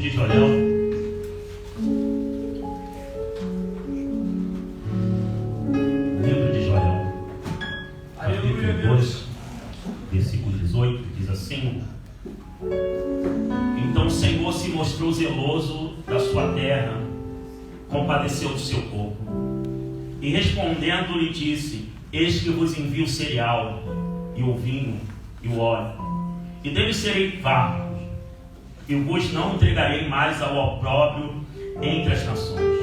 de Joel. Livro de Joel, capítulo 2, versículo 18, diz assim: Então o Senhor se mostrou zeloso da sua terra, compadeceu do seu povo, e respondendo lhe disse: Eis que vos envio o cereal, e o vinho, e o óleo, e deles serei fartos, e vos não entregarei mais ao opróbrio entre as nações.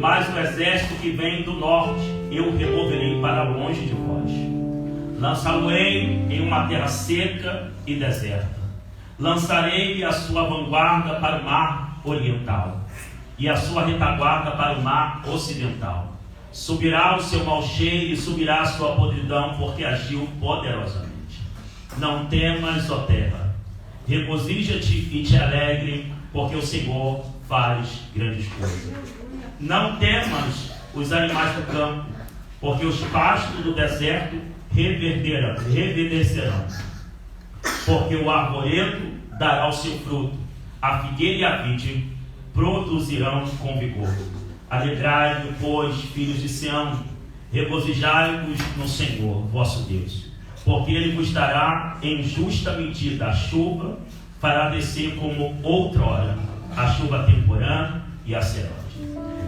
Mas o exército que vem do norte eu removerei para longe de vós. Lançá-lo-ei em uma terra seca e deserta. Lançarei a sua vanguarda para o mar oriental, e a sua retaguarda para o mar ocidental. Subirá o seu mau cheiro e subirá a sua podridão, porque agiu poderosamente. Não temas, ó terra, regozija-te e te alegre, porque o Senhor faz grandes coisas. Não temas os animais do campo, porque os pastos do deserto reverdecerão. Porque o arvoredo dará o seu fruto, a figueira e a vide produzirão com vigor. Alegrai-vos, pois, filhos de Sião, regozijai-vos no Senhor, vosso Deus, porque Ele vos dará em justa medida a chuva, fará descer como outrora a chuva temporã e a serode.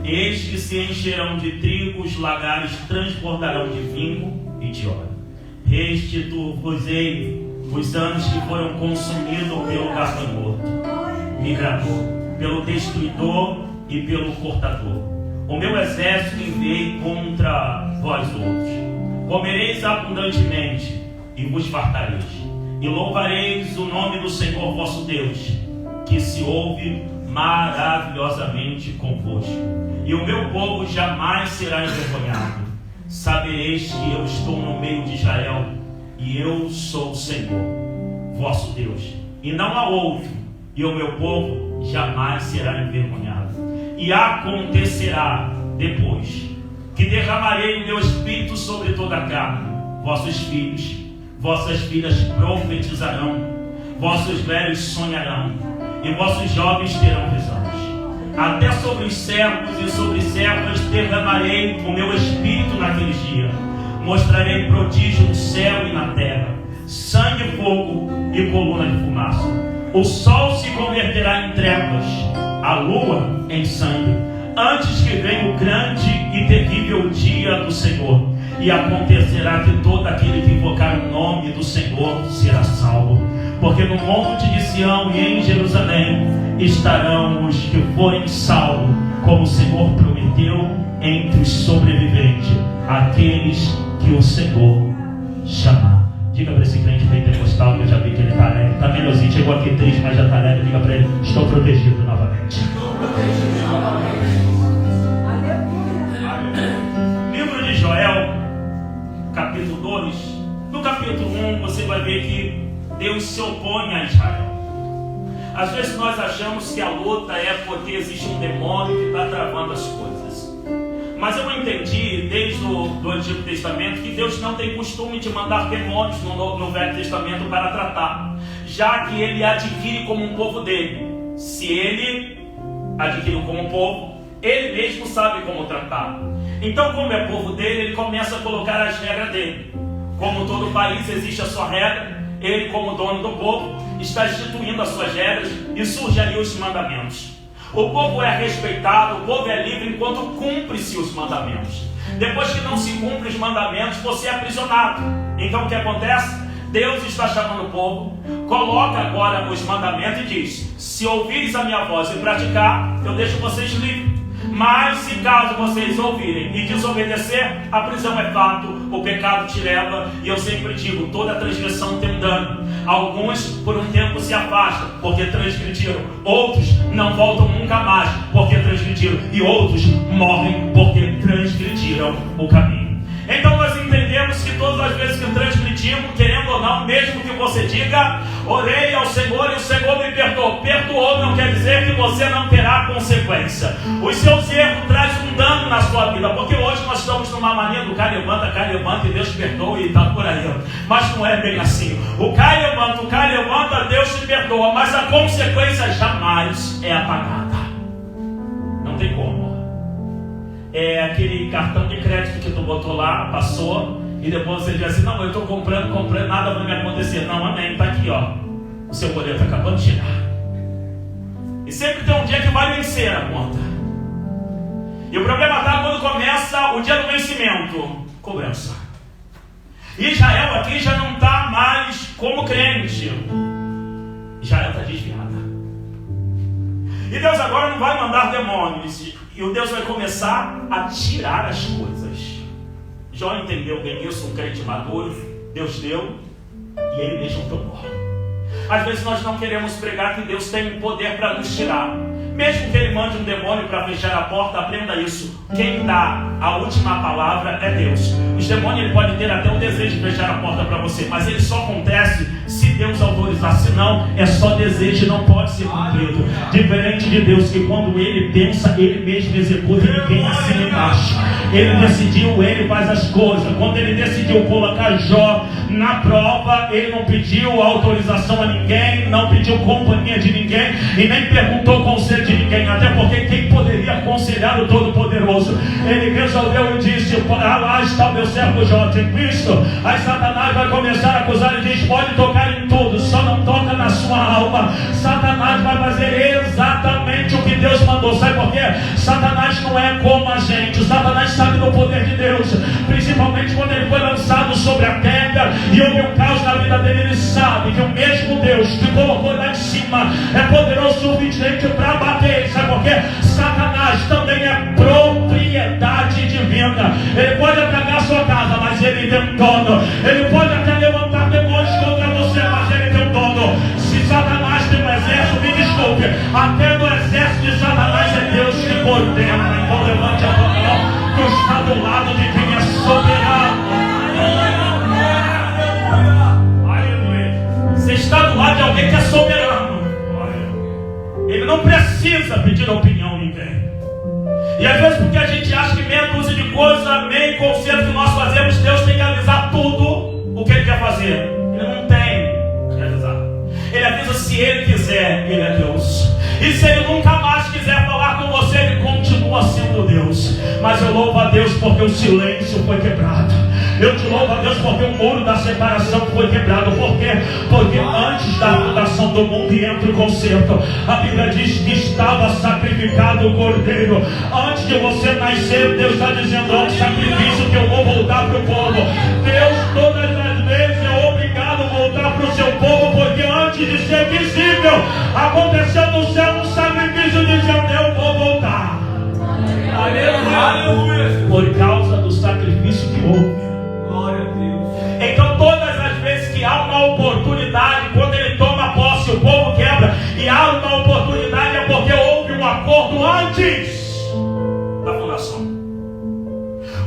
Eis que se encherão de trigo, os lagares transbordarão de vinho e de óleo. Restituo-vos-ei os anos que foram consumidos pelo gafanhoto, migrador, pelo destruidor e pelo cortador. O meu exército enviei contra vós outros. Comereis abundantemente e vos fartareis, e louvareis o nome do Senhor vosso Deus, que se ouve maravilhosamente convosco. E o meu povo jamais será envergonhado. Sabereis que eu estou no meio de Israel, e eu sou o Senhor vosso Deus, e não há outro, e o meu povo jamais será envergonhado. E acontecerá depois que derramarei o meu espírito sobre toda a carne. Vossos filhos, vossas filhas profetizarão, vossos velhos sonharão, e vossos jovens terão visões. Até sobre os servos e sobre servas derramarei o meu espírito naqueles dias. Mostrarei prodígio no céu e na terra, sangue, fogo e coluna de fumaça. O sol se converterá em trevas, a lua em sangue, antes que venha o grande e terrível dia do Senhor. E acontecerá que todo aquele que invocar o nome do Senhor será salvo. Porque no monte de Sião e em Jerusalém estarão os que forem salvos, como o Senhor prometeu, entre os sobreviventes, aqueles que o Senhor chamar. Diga para esse crente pentecostal, que eu já vi que ele está alegre, está melhorzinho, chegou aqui triste, mas já está alegre. Diga para ele: estou protegido novamente. Livro de Joel, capítulo 2. No capítulo 1 você vai ver que Deus se opõe a Israel. Às vezes nós achamos que a luta é porque existe um demônio que está travando as coisas. Mas eu entendi desde o Antigo Testamento que Deus não tem costume de mandar demônios no Velho Testamento para tratar, já que Ele adquire como um povo dele. Se Ele adquiriu como um povo, Ele mesmo sabe como tratar. Então, como é povo dele, Ele começa a colocar as regras dele. Como todo país existe a sua regra, Ele, como dono do povo, está instituindo as suas regras, e surgem ali os mandamentos. O povo é respeitado, o povo é livre enquanto cumpre-se os mandamentos. Depois que não se cumpre os mandamentos, você é aprisionado. Então o que acontece? Deus está chamando o povo, coloca agora os mandamentos e diz: se ouvires a minha voz e praticar, eu deixo vocês livres. Mas se caso vocês ouvirem e desobedecer, a prisão é fato, o pecado te leva. E eu sempre digo, toda transgressão tem um dano. Alguns por um tempo se afastam porque transgrediram, outros não voltam nunca mais porque transgrediram, e outros morrem porque transgrediram o caminho. Então nós entendemos que todas as vezes que transgredimos, querendo ou não, mesmo que você diga: orei ao Senhor e o Senhor me perdoou. Perdoou não quer dizer que você não terá consequência. Os seus erros trazem um dano na sua vida, porque hoje nós estamos numa mania do cai, levanta e Deus perdoa e está por aí. Mas não é bem assim. O cai, levanta, Deus te perdoa, mas a consequência jamais é apagada. Não tem como. É aquele cartão de crédito que tu botou lá, passou, e depois você diz assim: não, eu estou comprando, nada vai me acontecer. Não, amém, está aqui, ó. O seu boleto acabou de chegar. E sempre tem um dia que vai vencer a conta. E o problema está quando começa o dia do vencimento. Cobrança. Israel aqui já não está mais como crente. Israel está desviada. E Deus agora não vai mandar demônios. E o Deus vai começar a tirar as coisas. Jó entendeu bem isso, um crente maduro. Deus deu e ele deixa o tomar. Às vezes nós não queremos pregar que Deus tem poder para nos tirar. Mesmo que Ele mande um demônio para fechar a porta, aprenda isso. Quem dá a última palavra é Deus. Os demônios ele pode ter até o desejo de fechar a porta para você, mas ele só acontece se Deus autorizar. Senão é só desejo e não pode ser cumprido. Diferente de Deus, que quando Ele pensa, Ele mesmo executa e ninguém assina embaixo. Ele decidiu, Ele faz as coisas. Quando Ele decidiu colocar Jó na prova, Ele não pediu autorização a ninguém, não pediu companhia de ninguém e nem perguntou conselho de ninguém, até porque quem poderia aconselhar o Todo-Poderoso? Ele resolveu e disse: lá está o meu servo Jó, tem visto? Aí Satanás vai começar a acusar e diz: pode tocar em tudo, só não toca na sua alma. Satanás vai fazer exatamente o que Deus mandou. Sabe por quê? Satanás não é como a gente. Satanás sabe do poder de Deus, principalmente quando ele foi lançado sobre a terra e houve um caos na vida dele. Ele sabe que o mesmo Deus que colocou lá em cima é poderoso o suficiente para bater. Sabe por quê? Satanás também é propriedade divina. Ele pode atacar a sua casa, mas ele tem um dono. Ele pode até levantar demônios contra você, mas ele tem um dono. Se Satanás tem um exército, me desculpe, até no exército de Satanás é Deus que coordena. Então levante a mão que está do lado de quem é soberano. Aleluia. Você está do lado de alguém que é soberano. Ele não precisa pedir opinião a ninguém. E às vezes porque a gente acha que meia dúzia de coisas, meio conceito que nós fazemos, Deus tem que avisar tudo o que Ele quer fazer. Ele não tem que avisar. Ele avisa se Ele quiser. Ele é Deus. E se Ele nunca mais quiser falar com você, Ele continua sendo Deus. Mas eu louvo a Deus porque o silêncio foi quebrado. Eu te louvo a Deus porque o muro da separação foi quebrado. Por quê? Porque antes da fundação do mundo e entra o concerto, a Bíblia diz que estava sacrificado o cordeiro. Antes de você nascer, Deus está dizendo: é um sacrifício que eu vou voltar para o povo. Deus todas as vezes é obrigado a voltar para o seu povo, porque antes de ser visível, aconteceu no céu um sacrifício dizendo: eu vou voltar. Aleluia. Por causa do sacrifício que houve. Glória a Deus. Então todas as vezes que há uma oportunidade, quando Ele toma posse, o povo quebra. E há uma oportunidade é porque houve um acordo antes da fundação.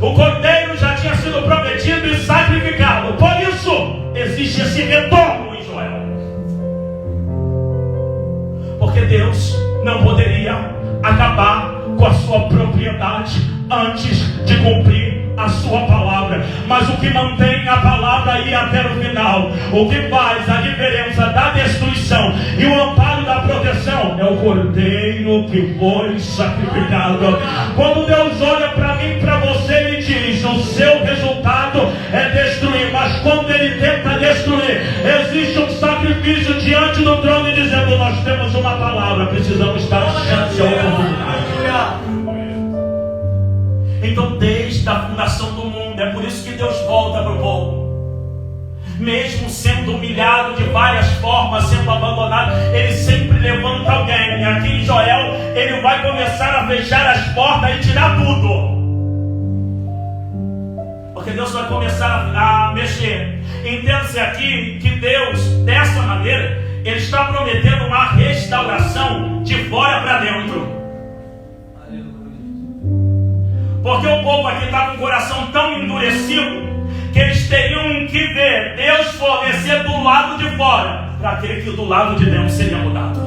O cordeiro já tinha sido prometido e sacrificado. Por isso existe esse retorno em Joel. Porque Deus não poderia acabar com a sua propriedade antes de cumprir a sua palavra. Mas o que mantém a palavra aí até o final, o que faz a diferença da destruição e o amparo da proteção, é o cordeiro que foi sacrificado. Quando Deus olha para mim e para você, Ele diz: o seu resultado é destruir. Mas quando Ele tenta destruir, existe um sacrifício diante do trono e dizendo: nós temos uma palavra, precisamos dar chance à oportunidade. Então desde a fundação do mundo, é por isso que Deus volta para o povo. Mesmo sendo humilhado de várias formas, sendo abandonado, Ele sempre levanta alguém. E aqui em Joel, Ele vai começar a fechar as portas e tirar tudo. Porque Deus vai começar a mexer. Entenda-se aqui que Deus, dessa maneira, Ele está prometendo uma restauração de fora para dentro. Porque o povo aqui está com o coração tão endurecido que eles teriam que ver Deus florescer do lado de fora para aquele que do lado de dentro seria mudado.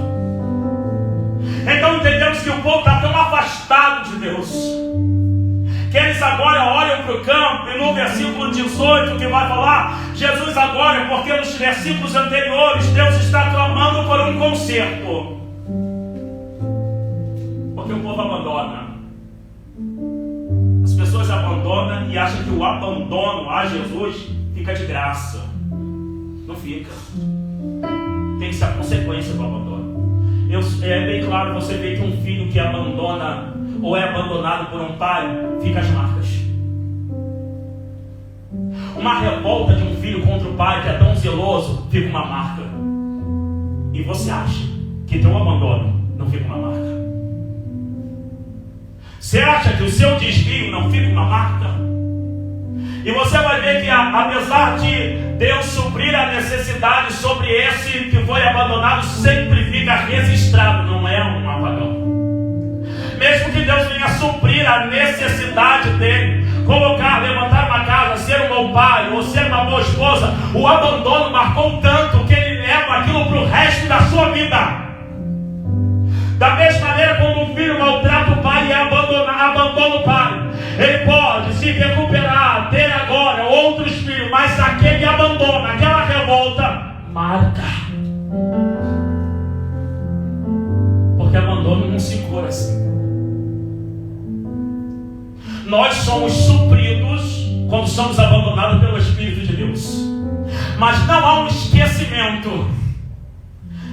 Então entendemos que o povo está tão afastado de Deus eles agora olham para o campo, e no versículo 18 que vai falar, Jesus agora, porque nos versículos anteriores, Deus está clamando por um conserto. Porque o povo abandona. As pessoas abandonam e acham que o abandono a Jesus fica de graça. Não fica. Tem que ser a consequência do abandono. É bem claro, você vê que um filho que abandona ou é abandonado por um pai, fica as marcas. Uma revolta de um filho contra o pai que é tão zeloso, fica uma marca. E você acha que teu abandono não fica uma marca? Você acha que o seu desvio não fica uma marca? E você vai ver que apesar de Deus suprir a necessidade sobre esse que foi abandonado, sempre fica registrado, não é um apagão. Mesmo que Deus venha suprir a necessidade dele, colocar, levantar uma casa, ser um bom pai ou ser uma boa esposa, o abandono marcou tanto que ele leva aquilo para o resto da sua vida. Da mesma maneira, quando um filho maltrata o pai e abandona o pai, ele pode se recuperar, ter agora outros filhos, mas aquele abandono, aquela revolta, marca. Porque abandono não se cura assim. Nós somos supridos quando somos abandonados pelo Espírito de Deus. Mas não há um esquecimento.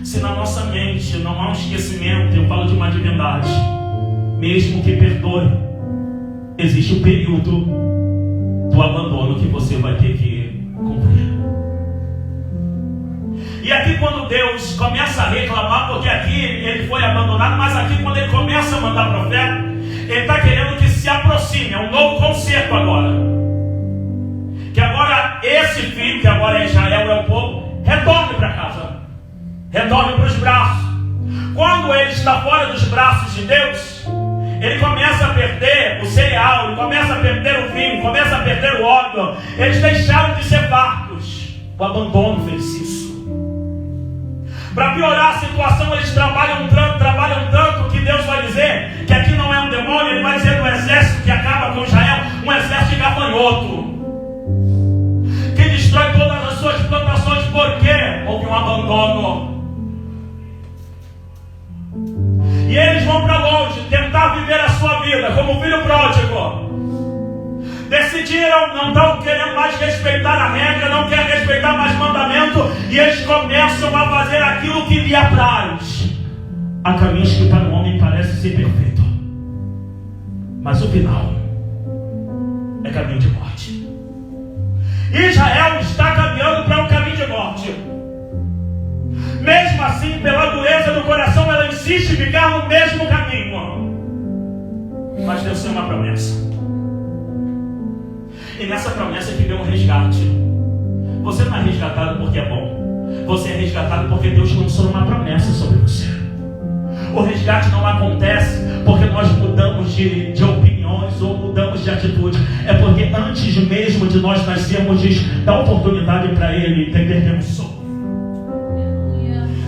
Se na nossa mente não há um esquecimento, eu falo de uma divindade, mesmo que perdoe, existe o período do abandono que você vai ter que cumprir. E aqui quando Deus começa a reclamar, porque aqui ele foi abandonado, mas aqui quando ele começa a mandar profeta, ele está querendo que se aproxime, é um novo concerto agora. Que agora esse filho, que agora é Israel, é o povo, retorne para casa. Retorne para os braços. Quando ele está fora dos braços de Deus, ele começa a perder o cereal, ele começa a perder o vinho, começa a perder o óleo. Eles deixaram de ser fartos. O abandono fez isso. Para piorar a situação, eles trabalham tanto que Deus vai dizer que aqui não é um demônio, ele vai dizer do exército que acaba com Israel, um exército de gafanhoto, que destrói todas as suas plantações. Por quê? Houve um abandono. E eles vão para longe, tentar viver a sua vida como filho pródigo. Decidiram, não estão querendo mais respeitar a regra, não querem respeitar mais mandamento, e eles começam a fazer aquilo que lhe apraz. Há caminhos que para o homem parece ser perfeito, mas o final é caminho de morte. Israel está caminhando para um caminho de morte. Mesmo assim, pela dureza do coração, ela insiste em ficar no mesmo caminho. Mas Deus tem uma promessa. E nessa promessa que vem um resgate. Você não é resgatado porque é bom. Você é resgatado porque Deus lançou uma promessa sobre você. O resgate não acontece porque nós mudamos de opiniões ou mudamos de atitude. É porque antes mesmo de nós nascermos, diz, dá oportunidade para Ele entender quem eu sou.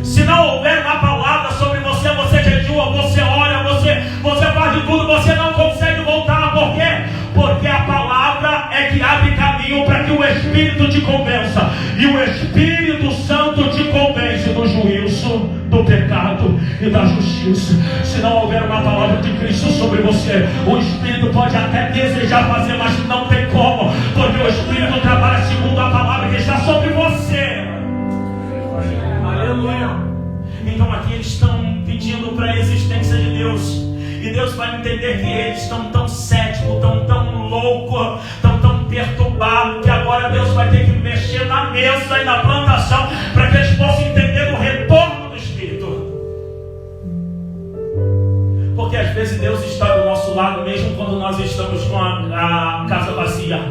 Se não houver uma palavra sobre você, você jejua, você ora, você faz de tudo, você não consegue voltar. Por quê? Porque a palavra é que abre caminho para que o Espírito te convença. E o Espírito Santo te convence do juízo, do pecado e da justiça. Se não houver uma palavra de Cristo sobre você, o Espírito pode até desejar fazer, mas não tem como. Porque o Espírito trabalha segundo a palavra que está sobre você. Aleluia. Então aqui eles estão pedindo para a existência de Deus. E Deus vai entender que eles estão tão céticos, tão loucos, tão perturbados, que agora Deus vai ter que mexer na mesa e na plantação para que eles possam entender o retorno do Espírito. Porque às vezes Deus está do nosso lado, mesmo quando nós estamos com a casa vazia.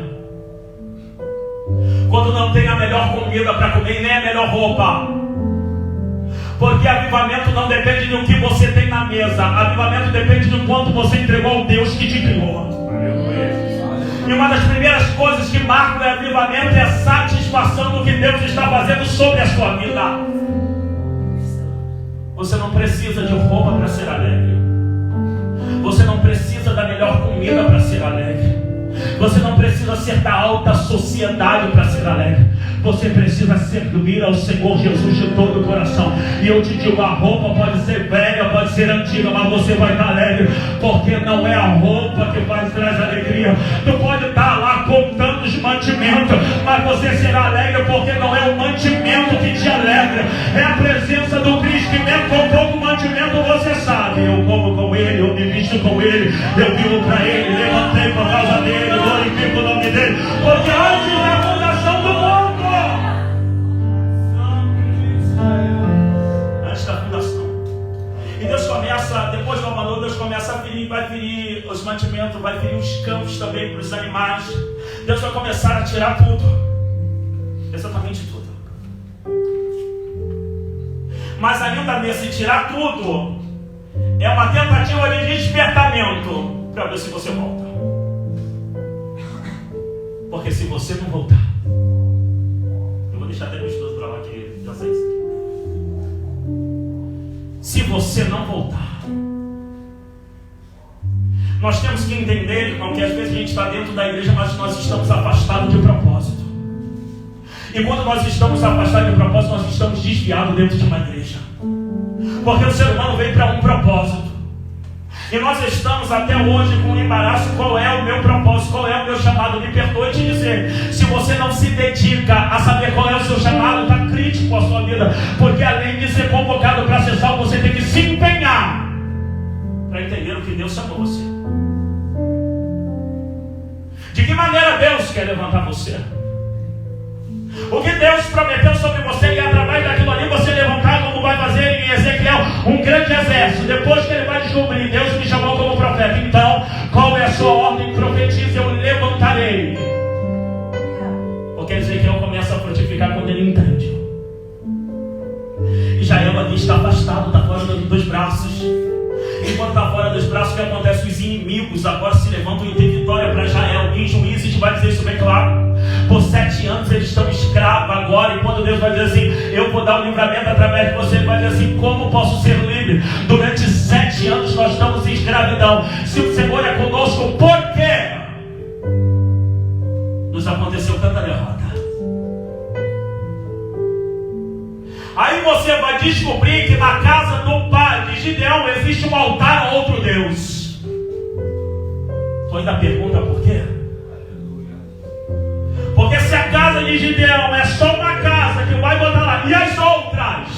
Quando não tem a melhor comida para comer, nem a melhor roupa. Porque avivamento não depende do que você tem na mesa. Avivamento depende do quanto você entregou ao Deus que te criou. E uma das primeiras coisas que marca o avivamento é a satisfação do que Deus está fazendo sobre a sua vida. Você não precisa de roupa para ser alegre. Você não precisa da melhor comida para ser alegre. Você não precisa ser da alta sociedade para ser alegre. Você precisa servir ao Senhor Jesus de todo o coração. E eu te digo, a roupa pode ser velha, pode ser antiga, mas você vai estar alegre, porque não é a roupa que faz traz alegria. Tu pode estar lá contando os mantimentos, mas você será alegre, porque não é o mantimento que te alegra, é a presença do Cristo, que mesmo com pouco mantimento você sabe: eu como com Ele, eu me visto com Ele, eu vivo para Ele, levantei por causa dele, glorifico o nome dele, porque antes da fundação do mundo, antes da fundação, e Deus começa, depois do amador, Deus começa a ferir, vai ferir os mantimentos, vai ferir os campos também para os animais. Deus vai começar a tirar tudo, exatamente tudo. Mas ainda nesse tirar tudo, é uma tentativa de despertamento para ver se você volta. Porque se você não voltar, eu vou deixar até meus dois para lá que já sei isso. Se você não voltar, nós temos que entender, irmão, que às vezes a gente está dentro da igreja, mas nós estamos afastados de propósito. E quando nós estamos afastados de propósito, nós estamos desviados dentro de uma igreja. Porque o ser humano veio para um propósito. E nós estamos até hoje com um embaraço: qual é o meu propósito, qual é o meu chamado? Me perdoe te dizer, se você não se dedica a saber qual é o seu chamado, está crítico a sua vida. Porque além de ser convocado para ser salvo, você tem que se empenhar para entender o que Deus chamou você. De que maneira Deus quer levantar você? O que Deus prometeu sobre você, e através daquilo ali você levantar, como vai fazer em Ezequiel, um grande exército. Depois que ele vai descobrir: Deus me chamou como profeta, então qual é a sua ordem? Profetiza, eu levantarei. Porque Ezequiel começa a frutificar quando ele entende. Israel ali está afastado, está fora dos braços. Enquanto está fora dos braços, o que acontece? Os inimigos agora se levantam e tem vitória para Israel. Em Juízes vai dizer isso bem claro. Por 7 anos eles estão escravos agora. E quando Deus vai dizer assim: eu vou dar o livramento através de você, ele vai dizer assim: como posso ser livre? Durante 7 anos nós estamos em escravidão. Se o Senhor é conosco, por quê nos aconteceu tanta derrota? Aí você vai descobrir que na casa do pai de Gideão existe um altar a outro Deus. Tu ainda pergunta por quê? Porque se a casa de Gideão é só uma casa que vai botar lá, e as outras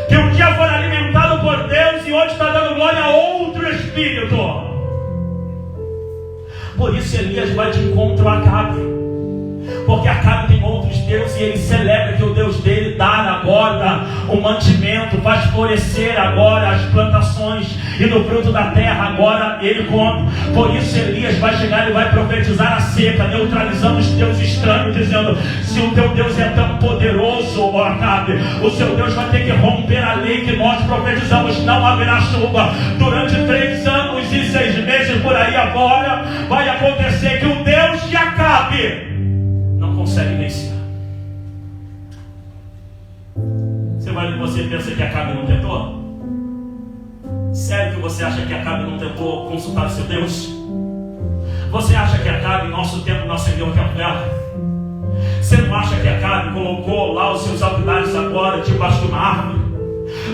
que um dia foram alimentados por Deus e hoje está dando glória a outro espírito. Por isso Elias vai de encontro a Acabe. Porque Acabe tem outros deuses e ele celebra que o Deus dele dá agora o mantimento, faz florescer agora as plantações, e do fruto da terra agora ele come. Por isso Elias vai chegar e vai profetizar a seca, neutralizando os deuses estranhos, dizendo: se o teu Deus é tão poderoso, ó Acabe, o seu Deus vai ter que romper a lei que nós profetizamos, não haverá chuva. Durante 3 anos e 6 meses por aí agora, vai acontecer que o Deus de Acabe não consegue vencer. Você pensa que Acabe não tentou? Sério que você acha que Acabe não tentou consultar o seu Deus? Você acha que Acabe, em nosso tempo, não acendeu a capela? Você não acha que Acabe colocou lá os seus altares agora debaixo de uma árvore?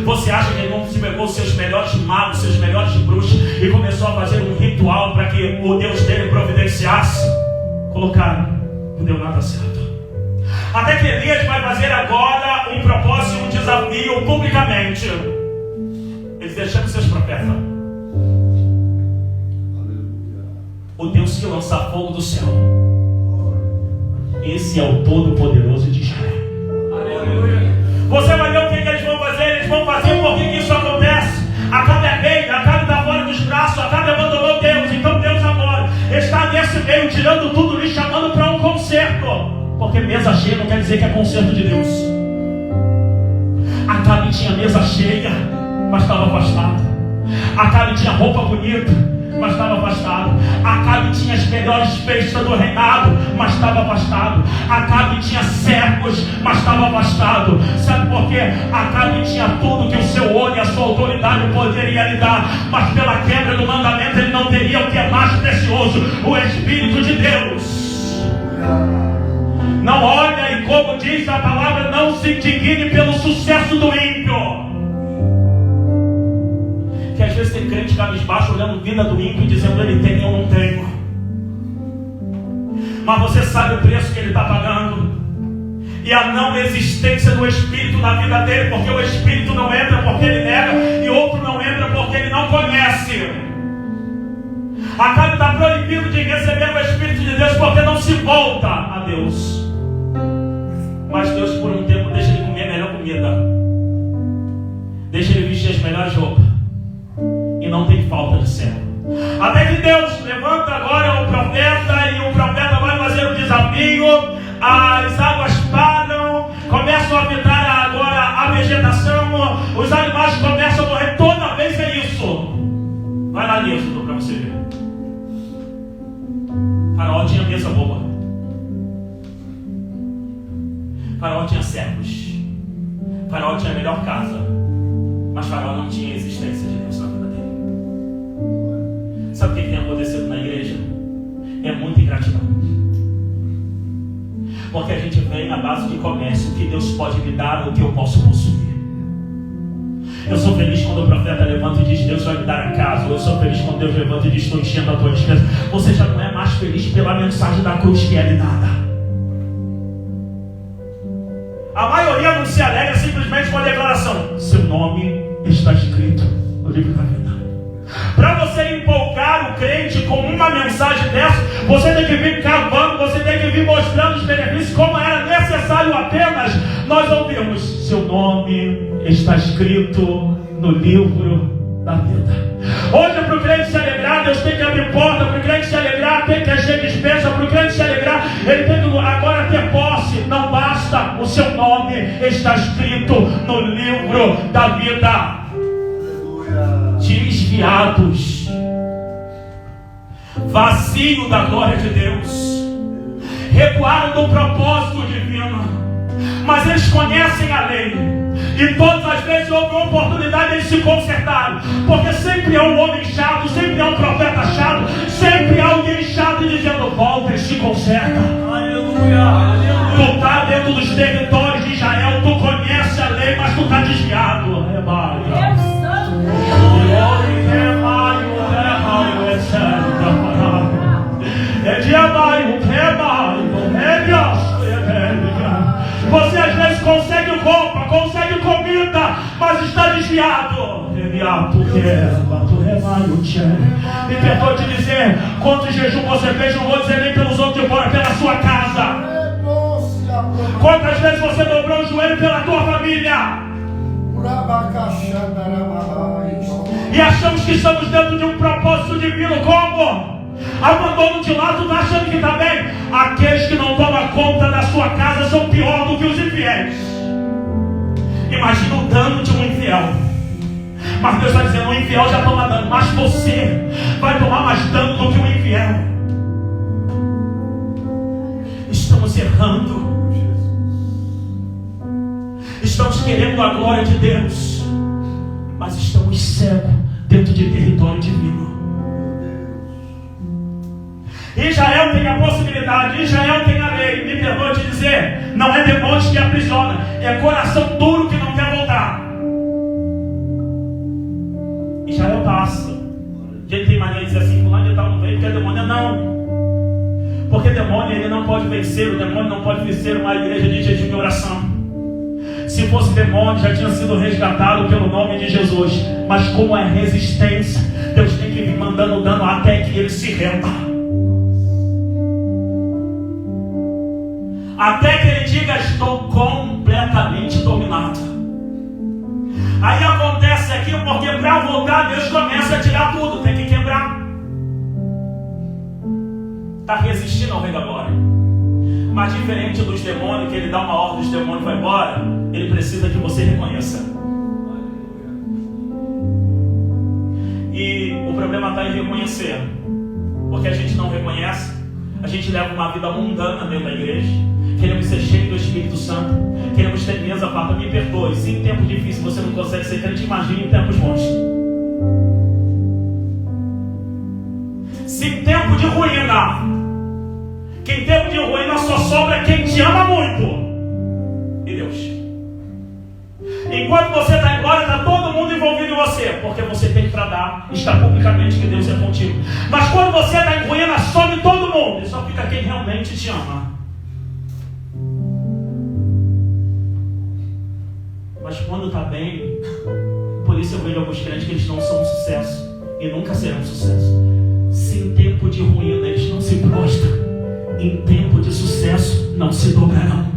Você acha que ele não se pegou os seus melhores magos, seus melhores bruxos e começou a fazer um ritual para que o Deus dele providenciasse? Colocaram, não deu nada certo. Até que Elias vai fazer agora um propósito, um desafio publicamente. Eles deixaram seus profetas. O Deus que lança fogo do céu, esse é o Todo-Poderoso de Israel. Aleluia. Você vai ver o que eles vão fazer. Eles vão fazer por que isso acontece. Acabe é rei, Acabe está fora dos braços, Acabe abandonou Deus. Então Deus agora está nesse meio, tirando tudo, lhe chamando para um concerto. Porque mesa cheia não quer dizer que é concerto de Deus. Acabe tinha mesa cheia, mas estava afastado. Acabe tinha roupa bonita, mas estava afastado. Acabe tinha as melhores festas do reinado, mas estava afastado. Acabe tinha servos, mas estava afastado. Sabe por quê? Acabe tinha tudo que o seu olho e a sua autoridade poderia lhe dar, mas pela quebra do mandamento ele não teria o que é mais precioso precioso, o Espírito de Deus. Não olha, e como diz a palavra, não se indigne pelo sucesso do ímpio. Que às vezes tem crente cabisbaixo olhando a vida do ímpio e dizendo: ele tem e eu não tenho. Mas você sabe o preço que ele está pagando. E a não existência do Espírito na vida dele, porque o Espírito não entra porque ele nega, e outro não entra porque ele não conhece. Acaba está proibido de receber o Espírito de Deus porque não se volta a Deus. Mas Deus, por um tempo, deixa ele comer a melhor comida, deixa ele vestir as melhores roupas, e não tem falta de céu. Até que Deus levanta agora o profeta, e o profeta vai fazer o desafio. As águas param, começam a habitar agora a vegetação, os animais começam a morrer. Toda vez é isso. Vai lá nisso para você ver. Faraó tinha mesa boa, Faraó tinha servos, Faraó tinha a melhor casa, mas Faraó não tinha a existência de Deus na vida dele. Sabe o que tem acontecido na igreja? É muita ingratidão. Porque a gente vem à base de comércio. O que Deus pode me dar, o que eu posso possuir. Eu sou feliz quando o profeta levanta e diz: Deus vai me dar a casa. Eu sou feliz quando Deus levanta e diz: estou enchendo a tua despesa. Você já não é mais feliz pela mensagem da cruz que é lhe dada. A maioria não se alegra simplesmente com a declaração: seu nome está escrito no livro da vida. Para você empolgar o crente com uma mensagem dessa, você tem que vir cavando, você tem que vir mostrando os benefícios, como era necessário apenas nós ouvirmos: seu nome está escrito no livro da vida. Hoje, para o crente se alegrar, Deus tem que abrir porta. Para o crente se alegrar, tem que encher dispensa. Para o crente se alegrar, ele tem que agora ter posse. Não basta, o seu nome está escrito no livro da vida. Desviados, vazio da glória de Deus, recuaram do propósito divino, mas eles conhecem a lei, e todas as vezes houve uma oportunidade de eles se consertarem, porque sempre há um homem chato, sempre há um profeta chato, sempre há alguém chato dizendo: volta e se conserta. Aleluia. Tu está dentro dos territórios de Israel, tu conhece a lei, mas tu está desviado. Você às vezes consegue roupa, consegue comida, mas está desviado. Me perdoe te dizer, quanto jejum você fez, não vou dizer nem pelos outros de fora, pela sua casa. Quantas vezes você dobrou o joelho pela tua família? E achamos que estamos dentro de um propósito divino. Como? Abandono de lado, está achando que está bem? Aqueles que não tomam conta da sua casa são pior do que os infiéis. Imagina o dano de um infiel. Mas Deus está dizendo: o infiel já toma dano, mas você vai tomar mais dano do que o infiel. Estamos errando. Estamos querendo a glória de Deus, mas estamos cegos dentro de território divino. Israel tem a possibilidade, Israel tem a lei. Me perdoe te dizer, não é demônio que aprisiona, é coração duro que não quer voltar. Israel passa. A gente tem mania de dizer assim: fulano de tal não veio porque é demônio. Não, porque demônio ele não pode vencer. O demônio não pode vencer uma igreja de jejum e oração. Se fosse demônio, já tinha sido resgatado pelo nome de Jesus. Mas como é resistência, Deus tem que vir mandando dano até que ele se renda, até que ele diga: estou completamente dominado. Aí acontece aqui, porque para voltar Deus começa a tirar tudo, tem que quebrar. Está resistindo ao Rei da Glória. Mas diferente dos demônios, que ele dá uma ordem, os demônios vão embora, ele precisa que você reconheça. E o problema está em reconhecer, porque a gente não reconhece. A gente leva uma vida mundana dentro da igreja. Queremos ser cheios do Espírito Santo, queremos ter mesa farta. Me perdoe, se em tempos difíceis você não consegue ser crente, imagine em tempos bons. Se em tempo de ruína, que em tempo de ruína só sobra quem te ama muito, e Deus. Enquanto você está em glória, está todo mundo envolvido em você, porque você tem que bradar, está publicamente que Deus é contigo. Mas quando você está em ruína, some todo mundo, e só fica quem realmente te ama. Mas quando está bem, por isso eu vejo alguns crentes que eles não são um sucesso, e nunca serão um sucesso. Se em tempo de ruína eles não se prostram, em tempo de sucesso não se dobrarão.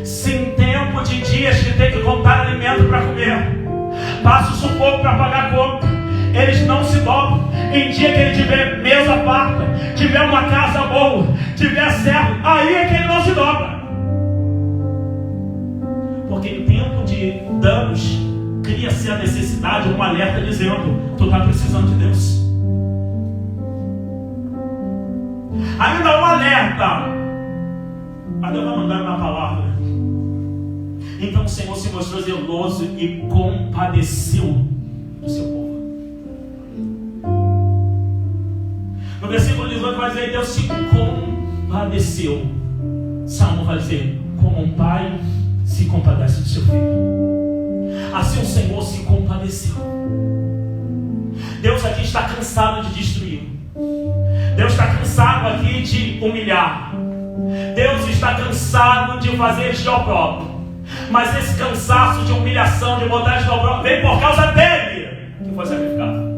Se em tempo de dias que tem que contar alimento para comer, passa o sufoco para pagar a conta, eles não se dobram. Em dia que ele tiver mesa farta, tiver uma casa boa, tiver servo, aí é que ele não se dobra. Porque em tempo de danos, cria-se a necessidade, um alerta dizendo: tu está precisando de Deus. Ainda um alerta. Mas Deus vai mandar uma palavra. Então o Senhor se mostrou zeloso e compadeceu do seu povo. No versículo 18 vai dizer: Deus se compadeceu. Salmo vai dizer: como um pai se compadece do seu filho, assim o Senhor se compadeceu. Deus aqui está cansado de destruir. Deus está cansado aqui de humilhar. Deus está cansado de fazer de opróbrio. Mas esse cansaço de humilhação, de botar de opróbrio, vem por causa dele que foi sacrificado.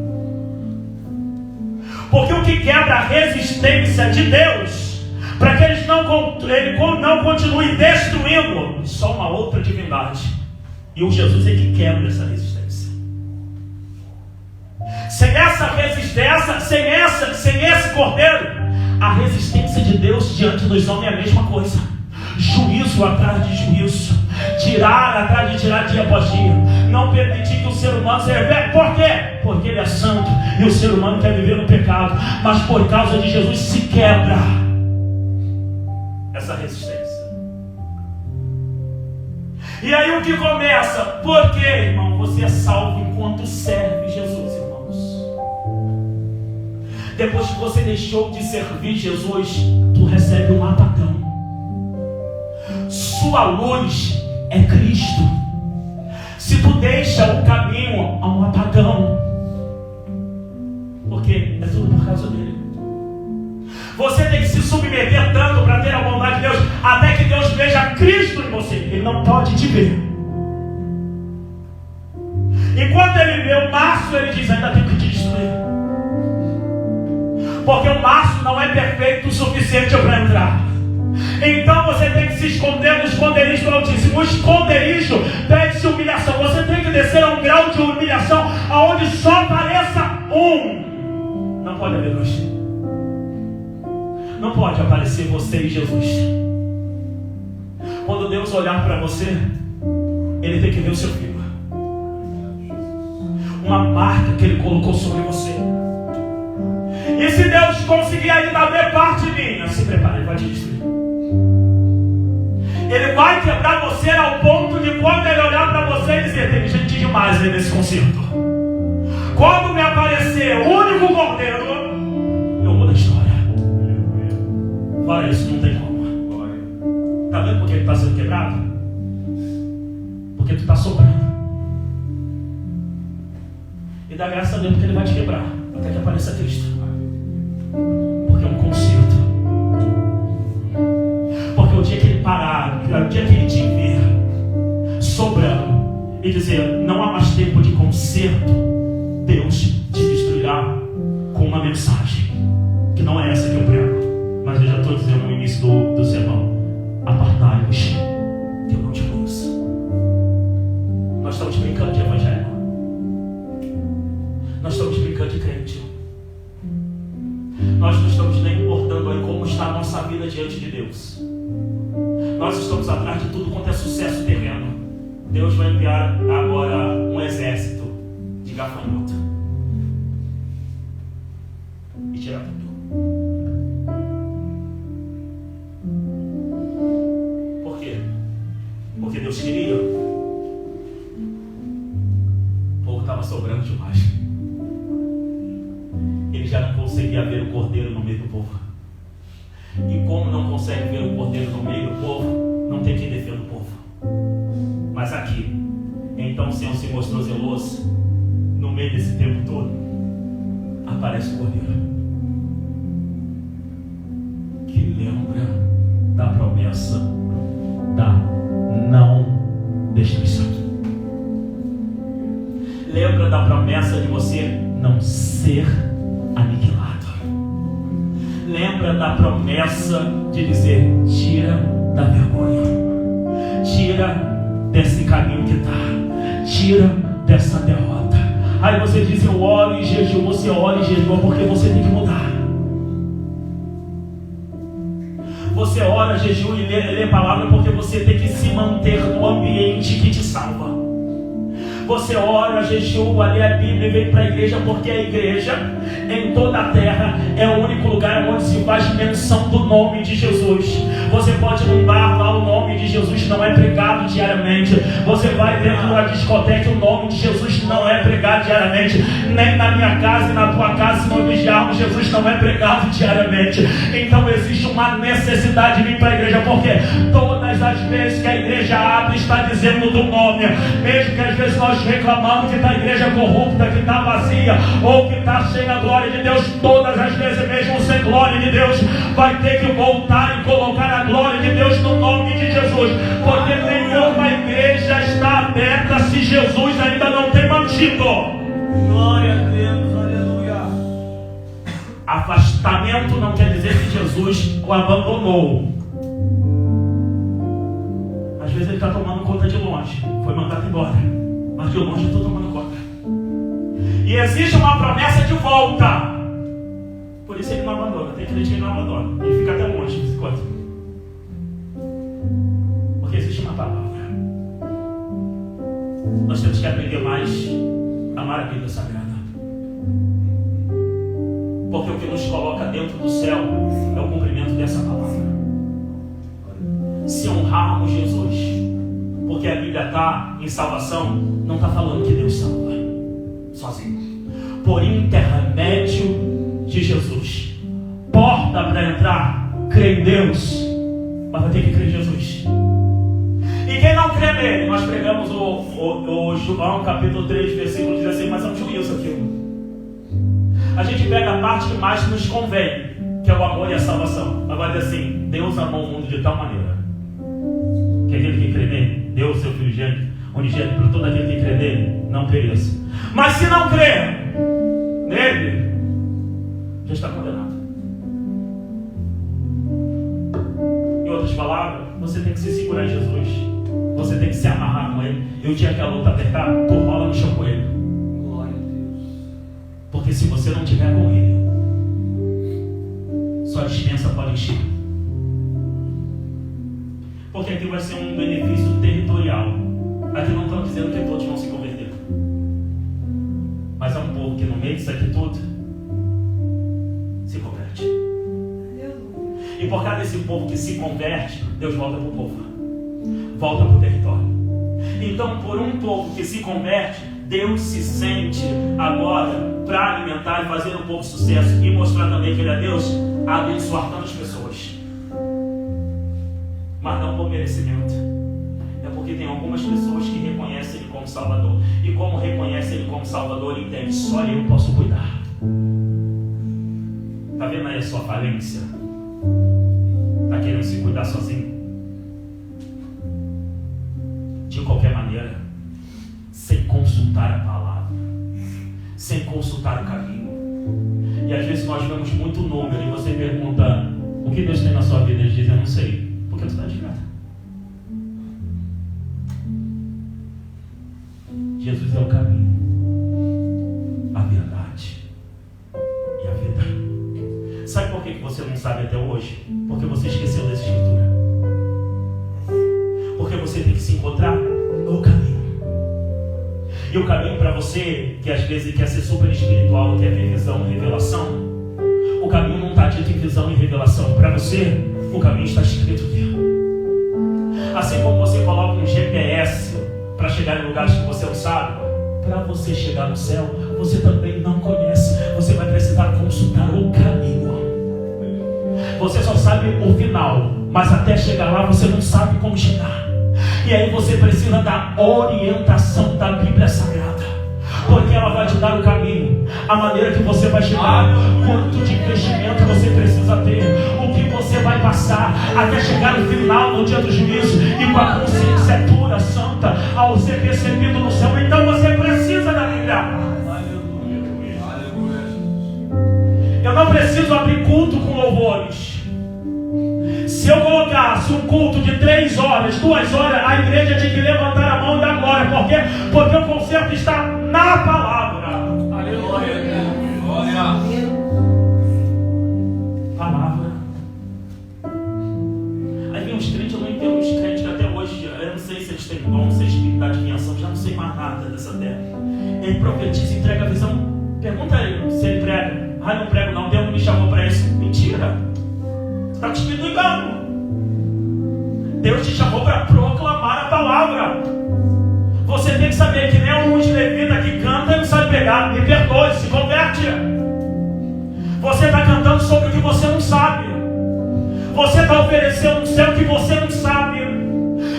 Porque o que quebra a resistência de Deus, para que ele não continue destruindo, só uma outra divindade. E o Jesus é que quebra essa resistência. Sem essa resistência, sem esse cordeiro, a resistência de Deus diante dos homens é a mesma coisa. Juízo atrás de juízo, tirar atrás de tirar, dia após dia. Não permitir que o ser humano se revele. Por quê? Porque ele é santo e o ser humano quer viver no pecado. Mas por causa de Jesus se quebra essa resistência. E aí o que começa? Porque, irmão, você é salvo enquanto serve Jesus, irmãos. Depois que você deixou de servir Jesus, tu recebe um apagão. Sua luz é Cristo. Se tu deixa o caminho a um apagão, porque é tudo por causa dele. Você tem que se submeter tanto para ter a bondade de Deus, até que Deus veja Cristo em você. Ele não pode te ver. Enquanto ele vê o Márcio, ele diz: ainda tem que te destruir. Porque o Márcio não é perfeito o suficiente para entrar. Então você tem que se esconder no esconderijo do Altíssimo. O esconderijo pede-se humilhação. Você tem que descer a um grau de humilhação aonde só apareça um. Não pode haver dois. Não pode aparecer você e Jesus. Quando Deus olhar para você, Ele tem que ver o seu filho. Uma marca que Ele colocou sobre você. E se Deus conseguir ainda ver parte minha, se prepare, Ele vai te destruir. Ele vai quebrar você ao ponto de quando Ele olhar para você e dizer: tem gente demais aí nesse concerto. Quando me aparecer o único cordeiro, eu mudo a história. Fora isso, não tem como. Está vendo por que ele está sendo quebrado? Porque tu está sobrando. E dá graça a Deus porque Ele vai te quebrar até que apareça Cristo. Porque é um concerto. Porque o dia que Ele parar, o dia que Ele te ver sobrando e dizer: não há mais tempo de conserto, Deus te destruirá com uma mensagem que não é essa que eu prego. Mas eu já estou dizendo no início do sermão: apartai-vos, que eu não te conheço. Nós estamos brincando de evangelho. Nós estamos brincando de crente. Nós não estamos nem importando aí como está a nossa vida diante de Deus. Nós estamos atrás de tudo quanto é sucesso terreno. Deus vai enviar agora um exército de gafanhoto e tirar tudo. Por quê? Porque Deus queria. O povo estava sobrando demais. conseguia ver o cordeiro no meio do povo. E como não consegue ver o cordeiro no meio do povo, não tem quem defenda o povo. Mas aqui, então o Senhor se mostrou zeloso. No meio desse tempo todo, aparece o cordeiro, que lembra da promessa da não destruição. Lembra da promessa de você não ser aniquilado. Lembra da promessa de dizer: tira da vergonha, tira desse caminho que está, tira dessa derrota. Aí você diz: eu oro e jejum. Você ora e jejum porque você tem que mudar. Você ora, jejum e lê a palavra porque você tem que se manter no ambiente que te salva. Você ora, jejua, lê a Bíblia e vem para a igreja, porque a igreja em toda a terra é o único lugar onde se faz menção do nome de Jesus. Você pode ir num bar lá, o nome de Jesus não é pregado diariamente. Você vai dentro de uma discoteca, o nome de Jesus não é pregado diariamente. Nem na minha casa e na tua casa, se não vigiarmos, Jesus não é pregado diariamente. Então existe uma necessidade de vir para a igreja, porque todas as vezes que a igreja abre, está dizendo do nome. Mesmo que às vezes nós reclamamos que está a igreja corrupta, que está vazia, ou que está sem a glória de Deus, todas as vezes mesmo sem glória de Deus, vai ter que voltar e colocar a glória de Deus no nome de Jesus, porque nenhuma igreja está aberta se Jesus ainda não tem mantido. Glória a Deus, aleluia. Afastamento não quer dizer que Jesus o abandonou. Às vezes ele está tomando conta de longe, foi mandado embora, mas de longe eu estou tomando conta. E existe uma promessa de volta. Por isso ele não abandona. Tem crente que ele não abandona, ele fica até longe desse coisa. Porque existe uma palavra. Nós temos que aprender mais a amar a Bíblia Sagrada. Porque o que nos coloca dentro do céu é o cumprimento dessa palavra. Se honrarmos Jesus, porque a Bíblia está em salvação, não está falando que Deus salva sozinho. Por intermédio de Jesus. Porta para entrar, crê em Deus, mas vai ter que crer em Jesus. E quem não crê nele, nós pregamos o João capítulo 3, versículo 16, mas é um juízo aquilo. A gente pega a parte que mais nos convém, que é o amor e a salvação. Agora diz assim: Deus amou o mundo de tal maneira que aquele que crê nele, Deus, seu Filho unigênito, por todo aquele que crê nele, não pereça. Mas se não crer nele, já está condenado. Em outras palavras, você tem que se segurar em Jesus. Você tem que se amarrar com ele. E o dia que a luta apertar, tu rola no chão com ele. Glória a Deus. Porque se você não estiver com ele, sua dispensa pode encher. Porque aqui vai ser um benefício territorial. Aqui não estão dizendo que todos vão se converter. Mas é um povo que no meio disso aqui tudo se converte. E por causa desse povo que se converte, Deus volta para o povo. Volta para o território. Então, por um povo que se converte, Deus se sente agora para alimentar e fazer um povo sucesso e mostrar também que Ele é Deus, abençoar tantas pessoas. Mas não por merecimento. É porque tem algumas pessoas que reconhecem Ele como Salvador. E como reconhecem Ele como Salvador, Ele entende: só eu posso cuidar. Está vendo aí a sua falência? Está querendo se cuidar sozinho? De qualquer maneira, sem consultar a palavra, sem consultar o caminho. E às vezes nós vemos muito número e você pergunta: o que Deus tem na sua vida? Ele diz: eu não sei. Porque tu está desviado. Jesus é o caminho, a verdade e a vida. Sabe por que você não sabe até hoje? Porque você esqueceu dessa escritura. Porque você tem que se encontrar no caminho. E o caminho para você, que às vezes quer ser super espiritual, quer ver visão e revelação, o caminho não está dito em visão e revelação. Para você, o caminho está escrito aqui. Assim como você coloca um GPS para chegar em lugares que você não sabe, para você chegar no céu, você também não conhece. Você vai precisar consultar o caminho. Você só sabe o final, mas até chegar lá você não sabe como chegar. E aí você precisa da orientação da Bíblia Sagrada, porque ela vai te dar o caminho, a maneira que você vai chegar, quanto de investimento você precisa ter, o que você vai passar até chegar no final, no dia do juízo, e com a consciência pura, santa, ao ser recebido no céu. Então você precisa da Bíblia. Eu não preciso abrir culto com louvores. Se eu colocasse um culto de 3 horas, 2 horas, a igreja tinha que levantar a mão e dar glória. Por quê? Porque o concerto está na palavra. Aleluia. Palavra. Aí vem uns crentes, eu não entendo os crentes que até hoje, eu não sei se eles têm dom, se eles têm adivinhação, já não sei mais nada dessa terra. Ele profetiza, entrega a visão. Pergunta a ele se ele prega. Ah, não prego não, Deus não me chamou para isso. Mentira. Está cuspindo engano. Deus te chamou para proclamar a palavra. Você tem que saber que nem alguns levitas que cantam e não sabe pegar. Me perdoe, se converte. Você está cantando sobre o que você não sabe. Você está oferecendo um céu que você não sabe.